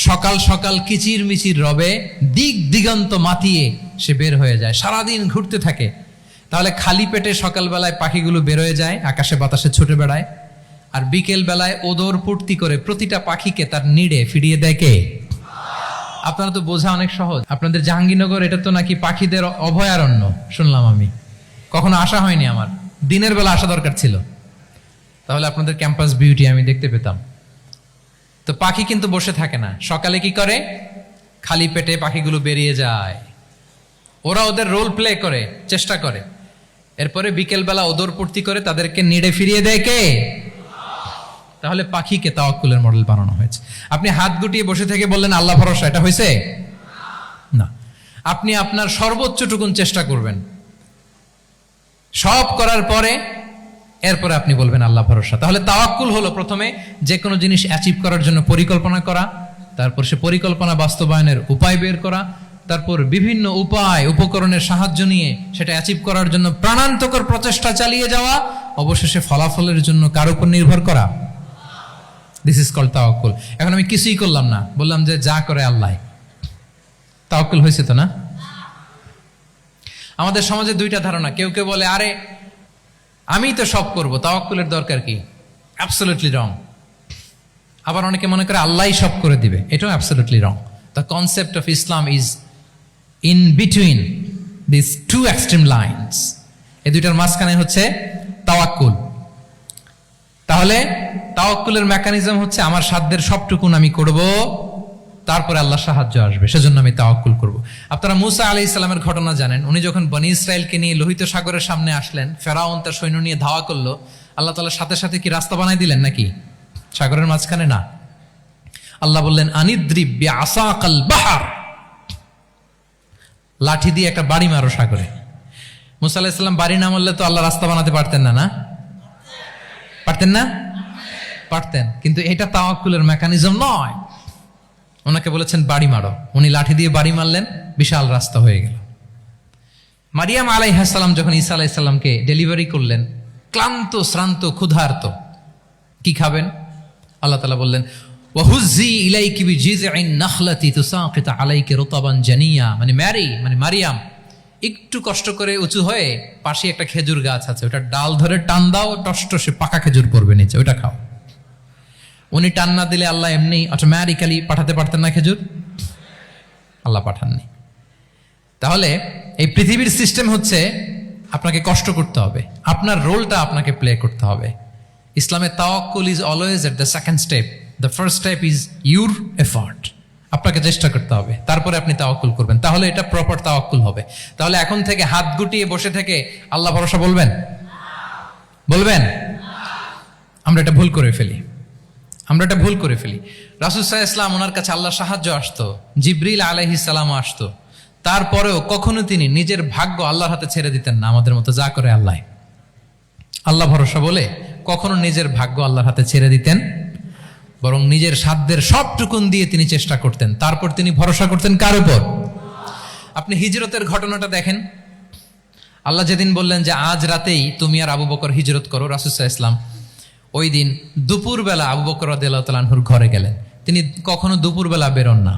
সকাল সকাল কিচির মিচির রবে, দিক দিগন্ত মাতিয়ে সে বের হয়ে যায়, সারাদিন ঘুরতে থাকে। তাহলে খালি পেটে সকালবেলায় পাখিগুলো বের হয়ে যায়, আকাশে বাতাসে ছুটে বেড়ায়, আর বিকেল বেলায় ওদর পূর্তি করে প্রতিটা পাখিকে তার নিড়ে ফিরিয়ে দেয় কে? আপনারা তো বোঝা অনেক সহজ। আপনাদের জাহাঙ্গীরনগর এটা তো নাকি পাখিদের অভয়ারণ্য শুনলাম আমি, কখনো আসা হয়নি আমার, দিনের বেলা আসা দরকার ছিল, তাহলে আপনাদের ক্যাম্পাস বিউটি আমি দেখতে পেতাম। তো পাখি কিন্তু বসে থাকে না, সকালে কি করে? খালি পেটে পাখিগুলো বেরিয়ে যায়, ওরা ওদের রোল প্লে করে, চেষ্টা করে, এরপরে বিকেল বেলা ওদর পূর্তি করে তাদেরকে নিড়ে ফিরিয়ে দেয় কে? তাহলে পাখিকে তাওয়াক্কুলের মডেল বানানো হয়েছে। আপনি হাত গুটিয়ে বসে থেকে বললেন আল্লাহ ভরসা, এটা হয়েছে না। আপনি আপনার সর্বোচ্চটুকুন চেষ্টা করবেন, সব করার পরে এরপরে আপনি বলবেন আল্লাহ ভরসা। তাহলে তাওয়াক্কুল হলো প্রথমে যে কোনো জিনিস অ্যাচিভ করার জন্য পরিকল্পনা করা, তারপর সে পরিকল্পনা বাস্তবায়নের উপায় বের করা, তারপর বিভিন্ন উপায় উপকরণের সাহায্য নিয়ে সেটা অ্যাচিভ করার জন্য প্রাণান্তকর প্রচেষ্টা চালিয়ে যাওয়া, অবশেষে ফলাফলের জন্য কার উপর নির্ভর করা। দিস ইজ কল্ড তাওয়াক্কুল। এখন আমি কিছুই করলাম না, বললাম যে যা করে আল্লাহ, তাওয়াক্কুল হয়েছে তো না? আমাদের সমাজে দুইটা ধারণা, কেউ কেউ বলে আরে আমি তো সব করব, তাওয়াক্কুলের দরকার কি? Absolutely wrong. আবার অনেকে মনে করে আল্লাহই সব করে দিবে, এটাও absolutely wrong. The concept of Islam is in between this two extreme lines. এই দুইটার মাঝখানে হচ্ছে তাওয়াক্কুল। তাহলে তাওয়াক্কুলের মেকানিজম হচ্ছে আমার সাধ্যের সবটুকুন আমি করব, তারপরে আল্লাহ সাহায্য আসবে, সেজন্য আমি তাওয়াক্কুল করব। আপনারা মুসা আলাইহিস সালামের ঘটনা জানেন। উনি যখন বনী ইসরায়েলকে নিয়ে লোহিত সাগরের সামনে আসলেন, ফেরাউন তার সৈন্য নিয়ে ধাওয়া করলো, আল্লাহ তাআলা সাথে সাথে কি রাস্তা বানাই দিলেন নাকি? সাগরের মাঝখানে না। আল্লাহ বললেন আনিদ্রিব বিআসাকাল বাহর, লাঠি দিয়ে একটা বাড়ি মারো সাগরে। মুসা আলাইহিস সালাম বাড়ি না মারলে তো আল্লাহ রাস্তা বানাতে পারতেন না, না পারতেন না? পারতেন, কিন্তু এটা তাওয়াক্কুলের মেকানিজম নয়। ওনাকে বলেছেন বাড়ি মারো, উনি লাঠি দিয়ে বাড়ি মারলেন, বিশাল রাস্তা হয়ে গেল। মারিয়াম আলাইহিস সালাম যখন ঈসা আলাইহিস সালামকে ডেলিভারি করলেন, ক্লান্ত শ্রান্ত ক্ষুধার্ত, কি খাবেন? আল্লাহ তাআলা বললেন ওয়াহুজ্জি ইলাইকি বিজিযইন নাখলাতি তুসাকিত আলাইকি রুতাবান জানিয়া, মানে ম্যারি মানে মারিয়াম, একটু কষ্ট করে উঁচু হয়ে পাশে একটা খেজুর গাছ আছে, ওটা ডাল ধরে টান দাও, টসটসে পাকা খেজুর পড়বে নিচে, ওটা খাও। উনি টান না দিলে আল্লাহ এমনি অটোমেটিক্যালি পাঠাতে পারতেন না খেজুর? আল্লাহ পাঠাননি। তাহলে এই পৃথিবীর সিস্টেম হচ্ছে আপনাকে কষ্ট করতে হবে, আপনার রোলটা আপনাকে প্লে করতে হবে। ইসলামের তাওয়াক্কুল is always at the second step, the first step is your effort. আপনাকে চেষ্টা করতে হবে, তারপরে আপনি তাওয়াক্কুল করবেন, তাহলে এটা প্রপার তাওয়াক্কুল হবে। তাহলে এখন থেকে হাত গুটিয়ে বসে থেকে আল্লাহ ভরসা বলবেন? বলবেন? আমরা এটা ভুল করে ফেলি, আমরা এটা ভুল করে ফেলি। রাসূল সাল্লাল্লাহু আলাইহি ওয়াসাল্লাম, ওনার কাছে আল্লাহ সাহায্য আসতো, জিবরিল আলাইহিস সালামও আসতো, তারপরেও কখনো তিনি নিজের ভাগ্য আল্লাহর হাতে ছেড়ে দিতেন না। আমাদের মতো যা করে আল্লাহ, আল্লাহ ভরসা বলে কখনো নিজের ভাগ্য আল্লাহর হাতে ছেড়ে দিতেন, বরং নিজের সাধ্যের সবটুকুন দিয়ে তিনি চেষ্টা করতেন। তারপর তিনি ভরসা করতেন কার উপর? আপনি হিজরতের ঘটনাটা দেখেন। আল্লাহ যেদিন বললেন যে আজ রাতেই তুমি আর আবু বকর হিজরত করো, রাসূল সাল্লাল্লাহু আলাইহি ওয়াসাল্লাম ওই দিন দুপুরবেলা আবু বকর রাদিয়াল্লাহু তাআলা আনহুর ঘরে গেলেন। তিনি কখনো দুপুরবেলা বেরোন না,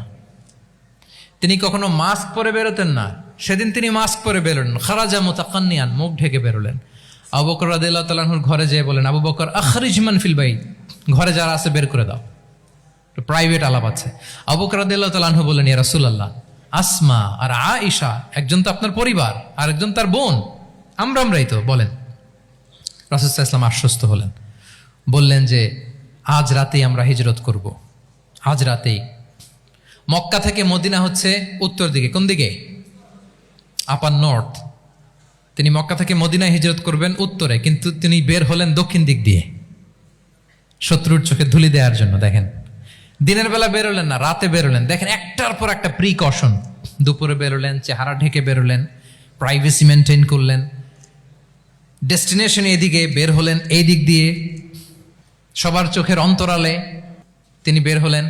তিনি কখনো মাস্ক পরে বেরোতেন না। সেদিন তিনি মাস্ক পরে বেরোলেন, খারাজা মুতাকান্নিয়ান, মুখ ঢেকে বেরোলেন। আবু বকর রাদিয়াল্লাহু তাআলা আনহুর ঘরে যেয়ে বলেন, আবু বকর আখরিজ মান ফিল বাইত, ঘরে যারা আছে বের করে দাও, প্রাইভেট আলাপ আছে। আবু বকর রাদিয়াল্লাহু তাআলা আনহু বললেন, ইয়া রাসূলুল্লাহ, আসমা আর আয়েশা একজন তো আপনার পরিবার, আর একজন তার বোন, আমরাই তো, বলেন। রাসূল সাল্লাল্লাহু আলাইহি ওয়াসাল্লাম আশ্বস্ত হলেন, বললেন যে আজ রাতেই আমরা হিজরত করব, আজ রাতেই। মক্কা থেকে মদিনা হচ্ছে উত্তর দিকে, কোন দিকে? আপার নর্থ। তিনি মক্কা থেকে মদিনায় হিজরত করবেন উত্তরে, কিন্তু তিনি বের হলেন দক্ষিণ দিক দিয়ে, শত্রুর চোখে ধুলি দেওয়ার জন্য। দেখেন, দিনের বেলা বেরোলেন না, রাতে বেরোলেন। দেখেন, একটার পর একটা প্রিকশন। দুপুরে বেরোলেন, চেহারা ঢেকে বেরোলেন, প্রাইভেসি মেনটেন করলেন। ডেস্টিনেশন এদিকে, বের হলেন এই দিক দিয়ে, সবার চোখের অন্তরালে তিনি বের হলেন।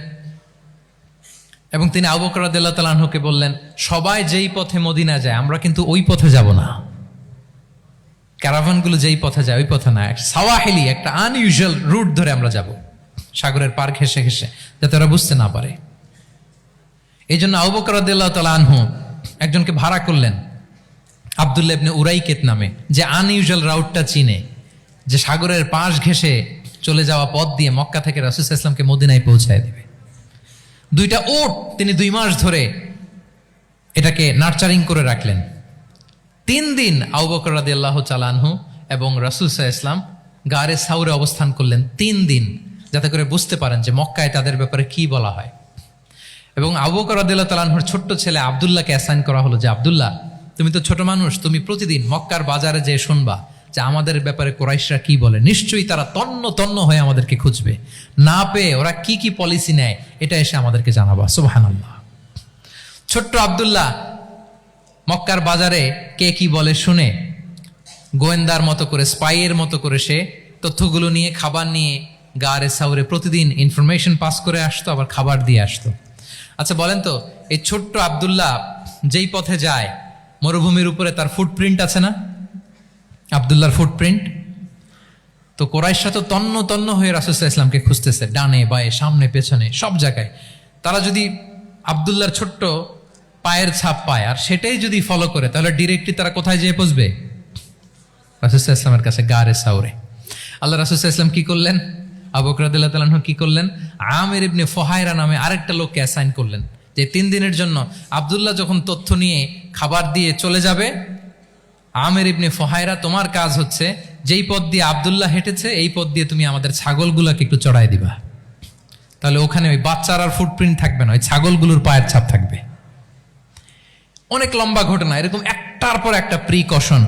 এবং তিনি আবু বকর রাদিয়াল্লাহু তাআলা আনহুকে বললেন, সবাই যেই পথে মদিনা যায় আমরা কিন্তু ওই পথে যাব না, ক্যারাভানগুলো যেই পথে যায় ওই পথে না, সাওয়াহিলি একটা আনইউজুয়াল রুট ধরে আমরা যাব, সাগরের পার ঘেঁষে ঘেঁষে, যাতে ওরা বুঝতে না পারে। এই জন্য আবু বকর রাদিয়াল্লাহু তাআলা আনহু একজনকে ভাড়া করলেন, আব্দুল্লাহ ইবনে উরাইকেত নামে, যে আনইউজুয়াল রাউটটা চিনে, যে সাগরের পাশ ঘেঁষে চলে যাওয়া পথ দিয়ে মক্কা থেকে রাসূল সাল্লাল্লাহু আলাইহি ওয়াসাল্লামকে মদিনায় পৌঁছায় দিবে। দুইটা উট তিনি 2 মাস ধরে এটাকে নার্চারিং করে রাখলেন। 3 দিন আবু বকর রাদিয়াল্লাহু তাআলা আনহু এবং রাসূল সাল্লাল্লাহু আলাইহি ওয়াসাল্লাম গারে সাউরে অবস্থান করলেন 3 দিন, যাতে করে বুঝতে পারেন যে মক্কায় তাদের ব্যাপারে কি বলা হয়। এবং আবু বকর রাদিয়াল্লাহু তাআলা আনহুর ছোট্ট ছেলে আব্দুল্লাহকে অ্যাসাইন করা হলো যে, আব্দুল্লাহ, তুমি তো ছোট মানুষ, তুমি প্রতিদিন মক্কার বাজারে যেয়ে শুনবা যে আমাদের ব্যাপারে কুরাইশরা কি বলে। নিশ্চয়ই তারা তন্ন তন্ন হয়ে আমাদেরকে খুঁজবে, না পেয়ে ওরা কি কি পলিসি নেয় এটা এসে আমাদেরকে জানাবা। সুবহানাল্লাহ। ছোট্ট আব্দুল্লাহ মক্কার বাজারে কে কি বলে শুনে গোয়েন্দার মতো করে, স্পাইয়ের মতো করে সে তথ্যগুলো নিয়ে, খাবার নিয়ে গারে সাউরে প্রতিদিন ইনফরমেশন পাস করে আসতো, আবার খাবার দিয়ে আসতো। আচ্ছা বলেন তো, এই ছোট্ট আব্দুল্লাহ যেই পথে যায়, মরুভূমির উপরে তার ফুটপ্রিন্ট আছে না, আব্দুল্লাহর ফুটপ্রিন্ট। তো কোরাইশরা তো তন্ন তন্ন হয়ে রাসূল সাল্লাল্লাহু আলাইহি ওয়াসাল্লামকে খুঁজতেছে, ডানে বায়ে সামনে পেছনে সব জায়গায়। তারা যদি আব্দুল্লাহর ছোট্ট পায়ের ছাপ পায় আর সেটাই যদি ফলো করে, তাহলে ডিরেক্টলি তারা কোথায় যেয়ে পৌঁছবে? রাসূল সাল্লাল্লাহু আলাইহি ওয়াসাল্লামের কাছে, গারে সাউরে। আল্লাহ রাসূল সাল্লাল্লাহু আলাইহি ওয়াসাল্লাম কি করলেন? আবু বকর রাদিয়াল্লাহু তাআলা আনহু কি করলেন? আমির ইবনে ফুহায়রা নামে আরেকটা লোককে অ্যাসাইন করলেন যে 3 দিনের জন্য আব্দুল্লাহ যখন তথ্য নিয়ে খাবার দিয়ে চলে যাবে, আমির ইবনে ফুহায়রা, তোমার কাজ হচ্ছে যেই পথ দিয়ে আব্দুল্লাহ হেঁটেছে এই পথ দিয়ে তুমি আমাদের ছাগলগুলোকে একটু চড়াই দিবা। তাহলে ওখানে ওই বাচ্চার আর ফুটপ্রিন্ট থাকবে না, ওই ছাগলগুলোর পায়ের ছাপ থাকবে। অনেক লম্বা ঘটনা, এরকম একটার পর একটা প্রিকশন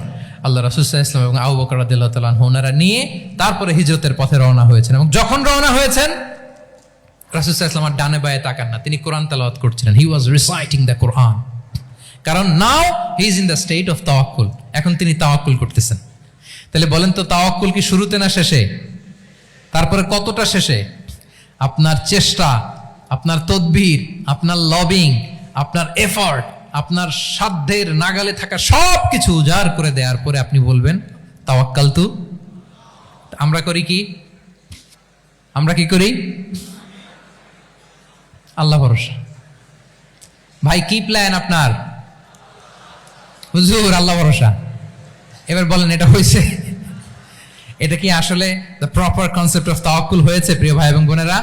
আল্লাহ রাসূল সাল্লাল্লাহু আলাইহি ওয়াসাল্লাম এবং আবু বকর রাদিয়াল্লাহু তাআলা আনহু ওনারা নিয়ে তারপরে হিজরতের পথে রওনা হয়েছেন। এবং যখন রওনা হয়েছেন, রাসূল সাল্লাল্লাহু আলাইহি ওয়াসাল্লাম আর ডানে বায়ে তাকান না, তিনি কোরআন তেলাওয়াত করছিলেন। হি ওয়াজ রিসাইটিং দ্য কোরআন, কারণ now he is in the state of তাওয়াক্কুল। এখন তিনি তাওয়াক্কুল করতেছেন। তাহলে বলেন তো, তাওয়াক্কুল কি শুরুতে না শেষে? তারপরে কতটা শেষে? আপনার চেষ্টা, আপনার তদবির, আপনার লবিং, আপনার এফর্ট, আপনার সাধ্যের নাগালে থাকা সব কিছু উজাড় করে দেওয়ার পরে আপনি বলবেন তাওয়াক্কালতু। আমরা করি কি? আমরা কি করি? আল্লাহ ভরসা। ভাই কি প্ল্যান আপনার? হুজুর আল্লাহ ভরসা। এবার বলেন, এটা হয়েছে? এটা কি আসলে দ্য প্রপার কনসেপ্ট অফ তাওয়াক্কুল হয়েছে প্রিয় ভাই এবং বোনেরা?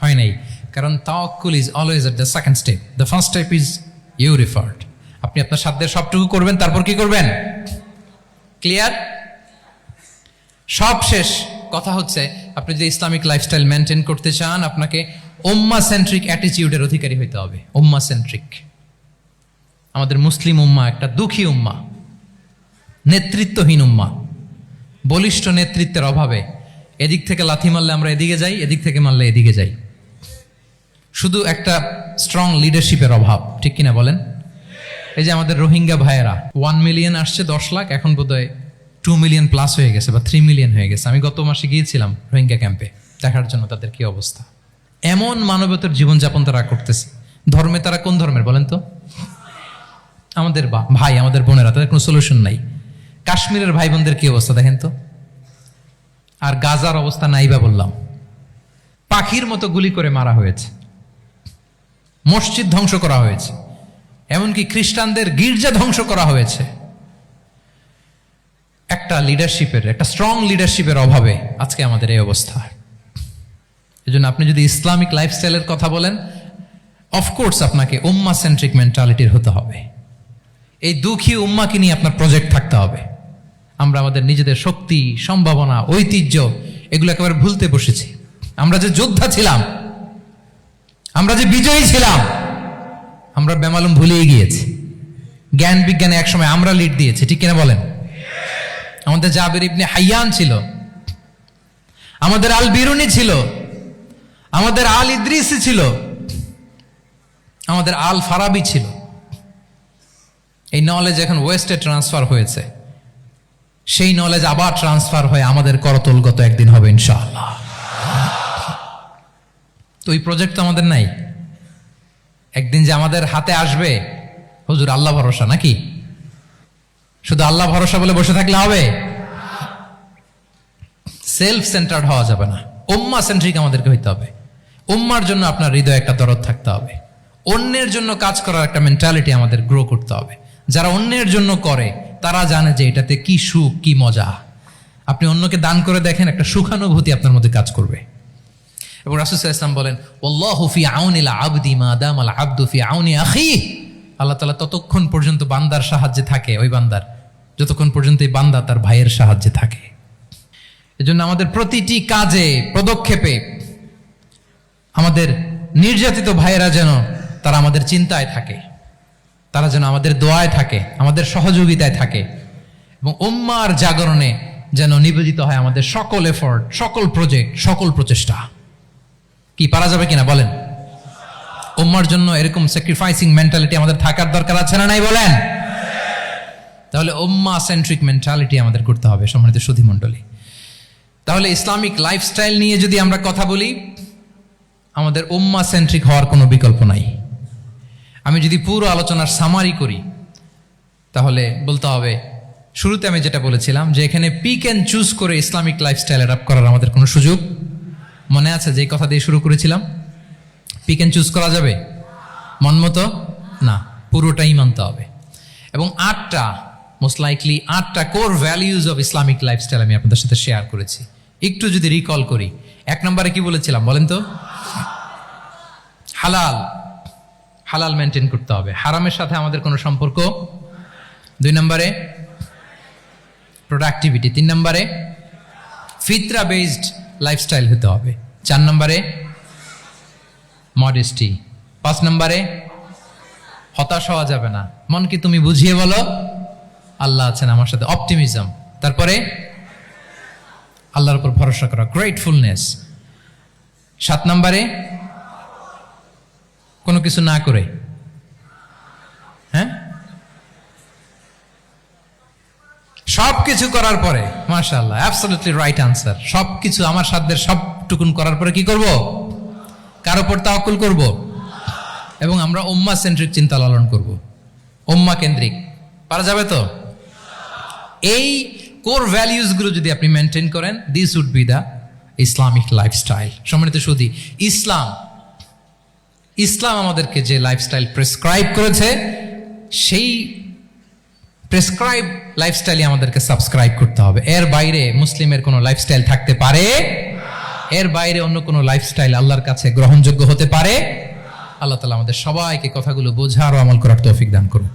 হয় নাই। কারণ তাওয়াক্কুল is always at the second step. The first step is your effort. আপনি আপনার সাধ্যের সবটুকু করবেন, তারপর কি করবেন? ক্লিয়ার? সব শেষ কথা হচ্ছে, আপনি যদি ইসলামিক লাইফস্টাইল মেনটেন করতে চান, আপনাকে উম্মাহ সেন্ট্রিক অ্যাটিটিউডের অধিকারী হইতে হবে। উম্মাহ সেন্ট্রিক। আমাদের মুসলিম উম্মাহ একটা দুঃখী উম্মাহ, নেতৃত্বহীন উম্মাহ, বলিষ্ঠ নেতৃত্বের অভাবে এদিক থেকে লাথি মারলে আমরা এদিকে যাই, এদিক থেকে মারলে এদিকে যাই। শুধু একটা স্ট্রং লিডারশিপের অভাব, ঠিক কিনা বলেন? এই যে আমাদের রোহিঙ্গা ভাইয়েরা 1 মিলিয়ন আসছে, 10 লাখ, এখন বোধহয় 2 মিলিয়ন প্লাস হয়ে গেছে বা 3 মিলিয়ন হয়ে গেছে। আমি গত মাসে গিয়েছিলাম রোহিঙ্গা ক্যাম্পে দেখার জন্য তাদের কি অবস্থা। এমন মানবতার জীবনযাপন তারা করতেছে। ধর্মে তারা কোন ধর্মের বলেন তো? আমাদের ভাই, আমাদের বোনেরা, তাদের কোনো সলিউশন নাই। কাশ্মীরের ভাই বোনদের কি অবস্থা দেখেন তো। আর গাজার অবস্থা নাই বা বললাম। পাখির মতো গুলি করে মারা হয়েছে, মসজিদ ধ্বংস করা হয়েছে, এমনকি খ্রিস্টানদের গির্জা ধ্বংস করা হয়েছে। একটা লিডারশিপের, একটা স্ট্রং লিডারশিপের অভাবে আজকে আমাদের এই অবস্থা। এজন্য আপনি যদি ইসলামিক লাইফস্টাইলের কথা বলেন, অফকোর্স আপনাকে উম্মাহ সেন্ট্রিক মেন্টালিটির হতে হবে। এই দুঃখী উম্মাকে নিয়ে আপনার প্রজেক্ট থাকতে হবে। আমরা আমাদের নিজেদের শক্তি, সম্ভাবনা, ঐতিহ্য এগুলো একেবারে ভুলতে বসেছি। আমরা যে যোদ্ধা ছিলাম, আমরা যে বিজয়ী ছিলাম, আমরা বেমালুম ভুলেই গিয়েছি। জ্ঞান বিজ্ঞানে একসময় আমরা লিড দিয়েছি, ঠিক কিনা বলেন? আমাদের জাবির ইবনে হাইয়ান ছিল, আমাদের আল বিরুনি ছিল, আমাদের আল ইদ্রিসি ছিল, আমাদের আল ফারাবি ছিল। এই নলেজ এখন ওয়েস্টে ট্রান্সফার হয়েছে, সেই নলেজ আবার ট্রান্সফার হয়ে আমাদের করতলগত একদিন হবে ইনশাআল্লাহ। তো এই প্রজেক্ট তো আমাদের নাই। একদিন যে আমাদের হাতে আসবে, হুজুর আল্লাহ ভরসা নাকি? শুধু আল্লাহ ভরসা বলে বসে থাকলে হবে? সেলফ সেন্টার্ড হওয়া যাবে না, উম্মাহ সেন্ট্রিক আমাদেরকে হইতে হবে। উম্মার জন্য আপনার হৃদয়ে একটা দরদ থাকতে হবে। অন্যের জন্য কাজ করার একটা মেন্টালিটি আমাদের গ্রো করতে হবে। যারা অন্যের জন্য করে তারা জানে যে এটাতে কি সুখ, কি মজা। আপনি অন্যকে দান করে দেখেন, একটা সুখানুভূতি আপনার মধ্যে কাজ করবে। এবং রাসূল সাল্লাল্লাহু আলাইহি ওয়াসাল্লাম বলেন, আল্লাহু ফি আউনিল আবদি মা দামাল আবদু ফি আউনি আখিহি। আল্লাহ তাআলা ততক্ষণ পর্যন্ত বান্দার সাহায্যে থাকে, ওই বান্দার, যতক্ষণ পর্যন্ত এই বান্দা তার ভাইয়ের সাহায্যে থাকে। এজন্য আমাদের প্রতিটি কাজে, পদক্ষেপে আমাদের নির্যাতিত ভাইয়েরা যেন তারা আমাদের চিন্তায় থাকে, তারা যেন আমাদের দোয়ায় থাকে, আমাদের সহযোগিতায় থাকে। এবং উম্মার জাগরণে যেন নিবেদিত হয় আমাদের সকল এফোর্ট, সকল প্রজেক্ট, সকল প্রচেষ্টা। কি পারা যাবে কিনা বলেন? উম্মার জন্য এরকম স্যাক্রিফাইসিং মেন্টালিটি আমাদের থাকার দরকার আছে না নাই বলেন? তাহলে উম্মা সেন্ট্রিক মেন্টালিটি আমাদের করতে হবে সম্মানিত সুধী মণ্ডলী। তাহলে ইসলামিক লাইফস্টাইল নিয়ে যদি আমরা কথা বলি, আমাদের উম্মা সেন্ট্রিক হওয়ার কোনো বিকল্প নাই। আমি যদি পুরো আলোচনার সামারি করি তাহলে বলতে হবে, শুরুতে আমি যেটা বলেছিলাম যে এখানে পিক অ্যান্ড চুজ করে ইসলামিক লাইফস্টাইল অ্যাডাপ্ট করার আমাদের কোনো সুযোগ মনে আছে? যে কথা দিয়ে শুরু করেছিলাম, পিক অ্যান্ড চুজ করা যাবে মন মতো না, পুরোটাই মানতে হবে। এবং 8টা মোস্ট লাইকলি 8টা core values of Islamic lifestyle আমি আপনাদের সাথে শেয়ার করেছি। একটু যদি রিকল করি, 1 নম্বরে কি বলেছিলাম বলেন তো? হালাল, হালাল মেনটেন করতে হবে, হারামের সাথে আমাদের কোনো সম্পর্ক। 2 নম্বরে প্রোডাক্টিভিটি। 3 নম্বরে ফিতরা বেসড লাইফস্টাইল হতে হবে। 4 নম্বরে মডেস্টি। 5 নম্বরে হতাশ হওয়া যাবে না, মনকে তুমি বুঝিয়ে বলো আল্লাহ আছেন আমার সাথে, অপটিমিজম। তারপরে আল্লাহর উপর ভরসা করা, গ্রেটফুলনেস। 7 নম্বরে কোনো কিছু না করে, হ্যাঁ, সবকিছু করার পরে, মাশাআল্লাহ, অ্যাবসলিউটলি রাইট আনসার। সবকিছু আমার সাধ্যের সবটুকুন করার পরে কি করব? কার উপর তাওয়াক্কুল করব? এবং আমরা উম্মাহ সেন্ট্রিক চিন্তা লালন করব, উম্মাহ কেন্দ্রিক। পারা যাবে তো? এই কোর ভ্যালিউজ গুলো যদি আপনি মেনটেন করেন, this would be the Islamic lifestyle. সম্মানিত সুধী, ইসলাম আমাদেরকে যে লাইফস্টাইল প্রেসক্রাইব করেছে, সেই প্রেসক্রাইব লাইফস্টাইলে আমাদেরকে সাবস্ক্রাইব করতে হবে। এর বাইরে মুসলিমের কোনো লাইফস্টাইল থাকতে পারে? এর বাইরে অন্য কোনো লাইফস্টাইল আল্লাহর কাছে গ্রহণযোগ্য হতে পারে? আল্লাহ তাআলা আমাদের সবাইকে কথাগুলো বোঝার ও আমল করার তৌফিক দান করুন।